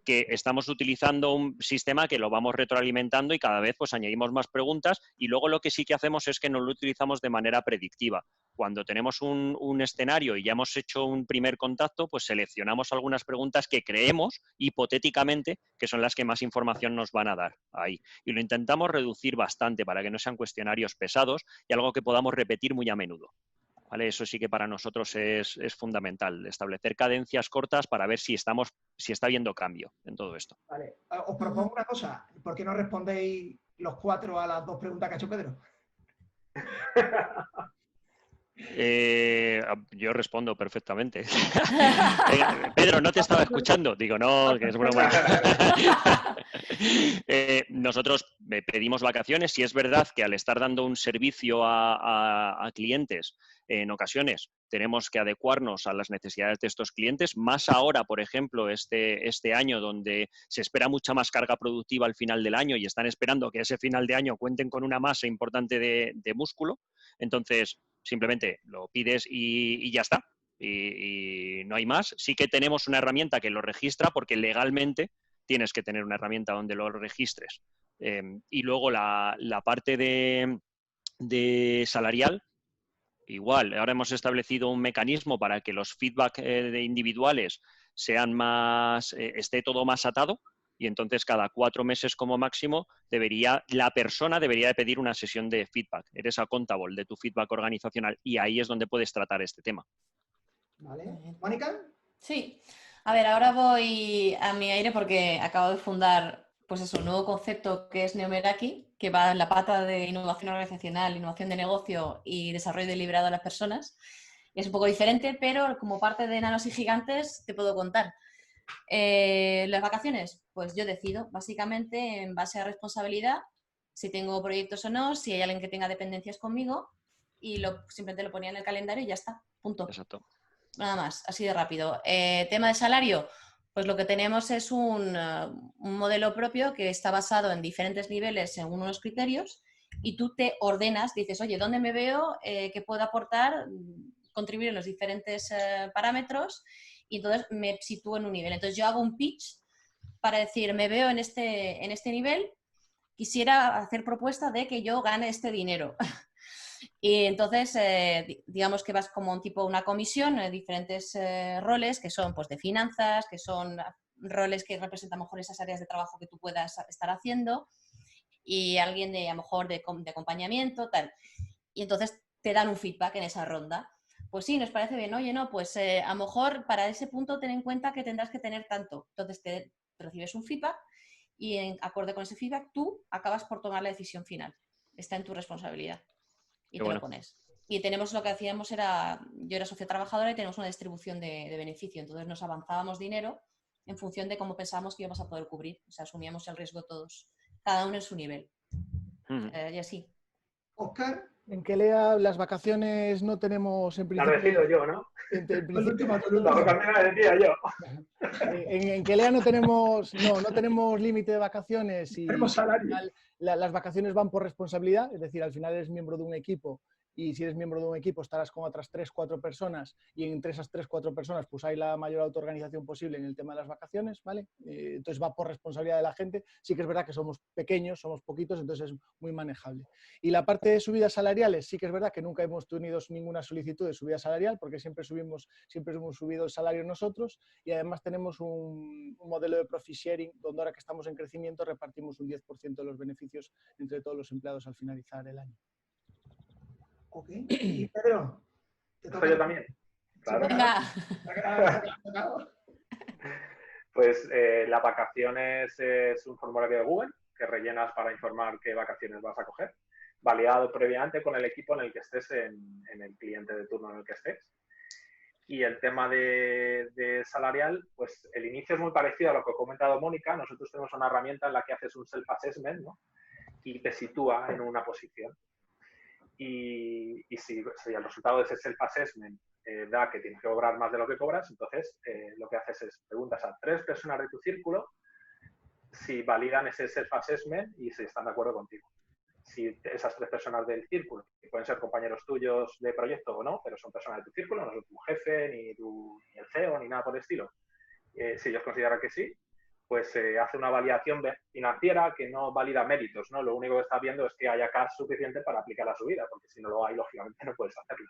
que estamos utilizando un sistema que lo vamos retroalimentando y cada vez pues añadimos más preguntas, y luego lo que sí que hacemos es que no lo utilizamos de manera predictiva. Cuando tenemos un escenario y ya hemos hecho un primer contacto, pues seleccionamos algunas preguntas que creemos, hipotéticamente, que son las que más información nos van a dar ahí. Y lo intentamos reducir bastante para que no sean cuestionarios pesados y algo que podamos repetir muy a menudo. ¿Vale? Eso sí que para nosotros es fundamental, establecer cadencias cortas para ver si está habiendo cambio en todo esto. Vale. Os propongo una cosa. ¿Por qué no respondéis los 4 a las 2 preguntas que ha hecho Pedro? Yo respondo perfectamente. Pedro, no te estaba escuchando. Digo, no, que es broma. Nosotros pedimos vacaciones. Si es verdad que al estar dando un servicio a clientes, en ocasiones tenemos que adecuarnos a las necesidades de estos clientes, más ahora, por ejemplo, este año donde se espera mucha más carga productiva al final del año y están esperando que ese final de año cuenten con una masa importante de músculo. Entonces, simplemente lo pides y ya está. Y no hay más. Sí que tenemos una herramienta que lo registra porque legalmente tienes que tener una herramienta donde lo registres. Y luego la parte de salarial, igual. Ahora hemos establecido un mecanismo para que los feedback individuales sean más, esté todo más atado. Y entonces cada 4 meses como máximo la persona debería de pedir una sesión de feedback. Eres accountable de tu feedback organizacional y ahí es donde puedes tratar este tema. ¿Vale? ¿Mónica? Sí. A ver, ahora voy a mi aire porque acabo de fundar pues eso, un nuevo concepto que es Neomeraki, que va en la pata de innovación organizacional, innovación de negocio y desarrollo deliberado de las personas. Es un poco diferente, pero como parte de Nanos y Gigantes te puedo contar. Las vacaciones, pues yo decido, básicamente en base a responsabilidad, si tengo proyectos o no, si hay alguien que tenga dependencias conmigo, y simplemente lo ponía en el calendario y ya está, punto. Exacto. Nada más, así de rápido. Tema de salario, pues lo que tenemos es un modelo propio que está basado en diferentes niveles según unos criterios y tú te ordenas, dices, oye, ¿dónde me veo? ¿Qué puedo aportar? Contribuir en los diferentes parámetros y entonces me sitúo en un nivel. Entonces yo hago un pitch para decir, me veo en este nivel, quisiera hacer propuesta de que yo gane este dinero. Y entonces, digamos que vas como un tipo una comisión, diferentes roles que son pues de finanzas, que son roles que representan a lo mejor esas áreas de trabajo que tú puedas estar haciendo y alguien de a lo mejor de acompañamiento, tal. Y entonces te dan un feedback en esa ronda. Pues sí, nos parece bien. Oye, no, pues a lo mejor para ese punto ten en cuenta que tendrás que tener tanto. Entonces te recibes un feedback y en acorde con ese feedback tú acabas por tomar la decisión final. Está en tu responsabilidad. Y Qué te bueno. lo pones. Y tenemos lo que hacíamos yo era socio trabajadora y tenemos una distribución de beneficio. Entonces nos avanzábamos dinero en función de cómo pensábamos que íbamos a poder cubrir. O sea, asumíamos el riesgo todos, cada uno en su nivel. Y así. Oscar. En Kelea las vacaciones no tenemos en La principio. decido yo, ¿no? En El principio, último. La vacación la decía yo. en Kelea no tenemos límite de vacaciones y Tenemos salario. al final las vacaciones van por responsabilidad, es decir, al final eres miembro de un equipo y si eres miembro de un equipo estarás con otras 3-4 personas y entre esas 3-4 personas pues hay la mayor autoorganización posible en el tema de las vacaciones, ¿vale? Entonces va por responsabilidad de la gente. Sí que es verdad que somos pequeños, somos poquitos, entonces es muy manejable. Y la parte de subidas salariales, sí que es verdad que nunca hemos tenido ninguna solicitud de subida salarial porque siempre hemos subido el salario nosotros y además tenemos un modelo de profit sharing donde ahora que estamos en crecimiento repartimos un 10% de los beneficios entre todos los empleados al finalizar el año. Ok. Y Pedro, te toca. Yo también. Claro. Venga. Pues las vacaciones es un formulario de Google que rellenas para informar qué vacaciones vas a coger, validado previamente con el equipo en el que estés, en el cliente de turno en el que estés. Y el tema de salarial, pues el inicio es muy parecido a lo que ha comentado Mónica. Nosotros tenemos una herramienta en la que haces un self-assessment, ¿no? Y te sitúa en una posición. Y si el resultado de ese self-assessment da que tienes que cobrar más de lo que cobras, entonces lo que haces es preguntas a 3 personas de tu círculo si validan ese self-assessment y si están de acuerdo contigo. si esas 3 personas del círculo, que pueden ser compañeros tuyos de proyecto o no, pero son personas de tu círculo, no son tu jefe, ni el CEO, ni nada por el estilo, si ellos consideran que sí, pues se hace una validación financiera que no valida méritos, ¿no? Lo único que estás viendo es que haya cash suficiente para aplicar la subida, porque si no lo hay, lógicamente no puedes hacerlo.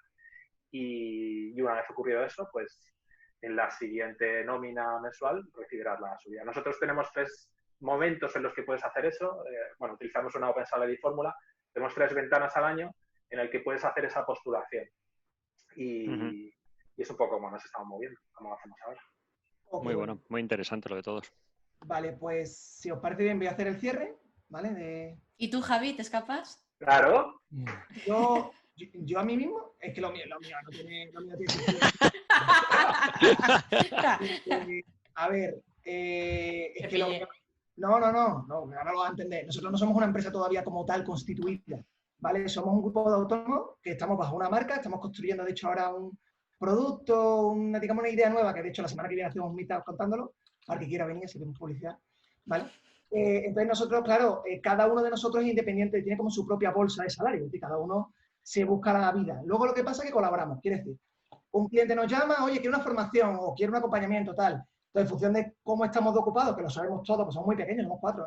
Y una vez ocurrido eso, pues en la siguiente nómina mensual recibirás la subida. Nosotros tenemos 3 momentos en los que puedes hacer eso. Bueno, utilizamos una Open Salary Fórmula. Tenemos 3 ventanas al año en el que puedes hacer esa postulación. Y es un poco como nos estamos moviendo, como lo hacemos ahora. Muy bueno, muy interesante lo de todos. Vale, pues si os parece bien voy a hacer el cierre, ¿vale? ¿Y tú, Javi, te escapas? Claro. Yo a mí mismo, es que lo mío no tiene a ver, es que no, ahora lo vas a entender. Nosotros no somos una empresa todavía como tal constituida, ¿vale? Somos un grupo de autónomos que estamos bajo una marca, estamos construyendo, de hecho, ahora un producto, digamos, una idea nueva, que de hecho la semana que viene hacemos un meetup contándolo, para que quiera venir, si tenemos publicidad, ¿vale? Entonces nosotros, claro, cada uno de nosotros es independiente, tiene como su propia bolsa de salario, es decir, cada uno se busca la vida. Luego lo que pasa es que colaboramos, quiere decir, un cliente nos llama, oye, quiero una formación o quiero un acompañamiento, tal. Entonces, en función de cómo estamos de ocupados, que lo sabemos todos, pues somos muy pequeños, somos 4,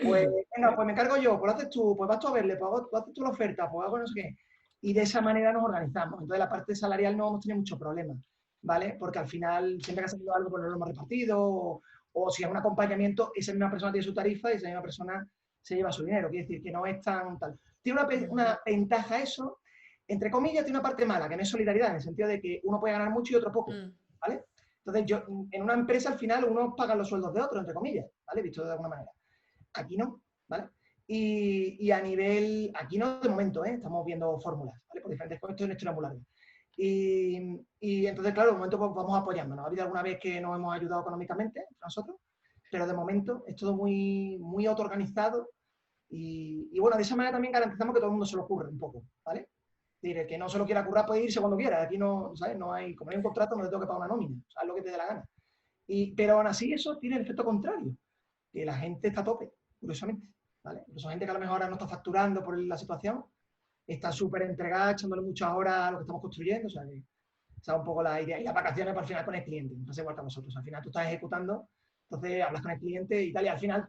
pues venga, pues me encargo yo, pues lo haces tú, pues vas tú a verle, pues tú haces tú la oferta, pues hago no sé qué. Y de esa manera nos organizamos. Entonces, la parte salarial no hemos tenido mucho problema, ¿vale? Porque al final, siempre que ha salido algo, pues lo hemos repartido, o si es un acompañamiento, esa misma persona tiene su tarifa y esa misma persona se lleva su dinero. Quiere decir que no es tan tal. Tiene una ventaja eso, entre comillas, tiene una parte mala, que no es solidaridad, en el sentido de que uno puede ganar mucho y otro poco, ¿vale? Entonces, en una empresa, al final, uno paga los sueldos de otro, entre comillas, ¿vale? Visto de alguna manera. Aquí no, ¿vale? Y a nivel, aquí no de momento, estamos viendo fórmulas, ¿vale? Por diferentes cosas, esto es una historia muy larga. Y entonces, claro, de momento pues, vamos apoyándonos. Ha habido alguna vez que nos hemos ayudado económicamente nosotros, pero de momento es todo muy, muy autoorganizado y bueno, de esa manera también garantizamos que todo el mundo se lo ocurre un poco, ¿vale? Es decir, el que no se lo quiera currar puede irse cuando quiera. Aquí no, ¿sabes? No hay, como no hay un contrato, no le tengo que pagar una nómina. Haz lo que te dé la gana. Pero aún así eso tiene el efecto contrario, que la gente está a tope, curiosamente, ¿vale? Incluso gente que a lo mejor ahora no está facturando por la situación, está súper entregada, echándole muchas horas a lo que estamos construyendo, o sea, que esa es un poco la idea. Y las vacaciones, por al final, con el cliente, no pasa igual que a vosotros. Al final tú estás ejecutando, entonces hablas con el cliente y tal, y al final,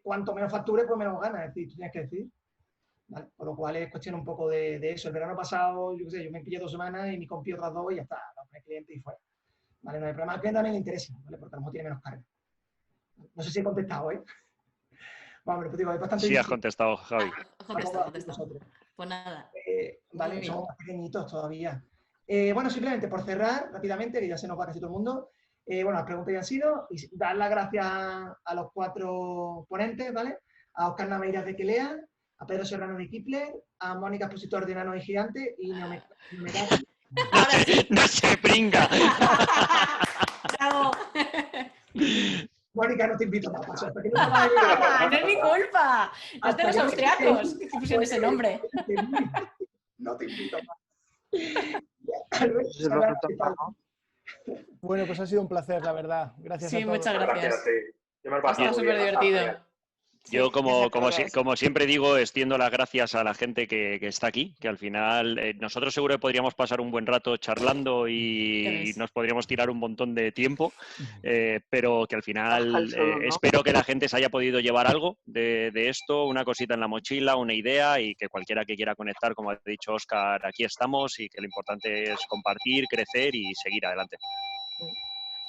cuanto menos facture, pues menos ganas, es decir, tú tienes que decidir. ¿Vale? Por lo cual es cuestión un poco de eso. El verano pasado, yo qué sé, yo me pillé 2 semanas y me compí otras 2 y ya está, hablamos con el cliente y fuera. ¿Vale? No hay problema, al cliente también le interesa, ¿vale? Porque a lo mejor tiene menos carga. No sé si he contestado, Bueno, pero te digo, es bastante Sí, has contestado, Javi. Contestado. Pues nada. Vale, somos más pequeñitos todavía. Bueno, simplemente por cerrar rápidamente, que ya se nos va casi todo el mundo. Bueno, las preguntas ya han sido, y dar las gracias a los 4 ponentes, ¿vale? A Óscar Naveiras de Quelea, a Pedro Serrano de Kipler, a Mónica Expositor de Enano y Gigante y Ahora sí. No se pringa. ¡Bravo! Mónica, no te invito más. O sea, porque No es mi culpa. Es de los austriacos que pusieron ese nombre. No te invito más. Bueno, pues ha sido un placer, la verdad. Gracias a Sí, todos. muchas gracias. Sí. Yo me lo he Ha pasado sido muy súper bien, divertido. Yo, Sí, como siempre digo, extiendo las gracias a la gente que está aquí, que al final nosotros seguro que podríamos pasar un buen rato charlando y nos podríamos tirar un montón de tiempo, pero que al final espero que la gente se haya podido llevar algo de esto, una cosita en la mochila, una idea, y que cualquiera que quiera conectar, como ha dicho Óscar, aquí estamos, y que lo importante es compartir, crecer y seguir adelante.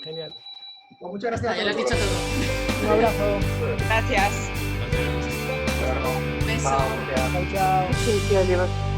Genial. Pues muchas gracias. Ya lo has dicho todo. Un abrazo. Gracias. Bueno, Beso. chao, gracias. Chao, chao. Sí, adiós.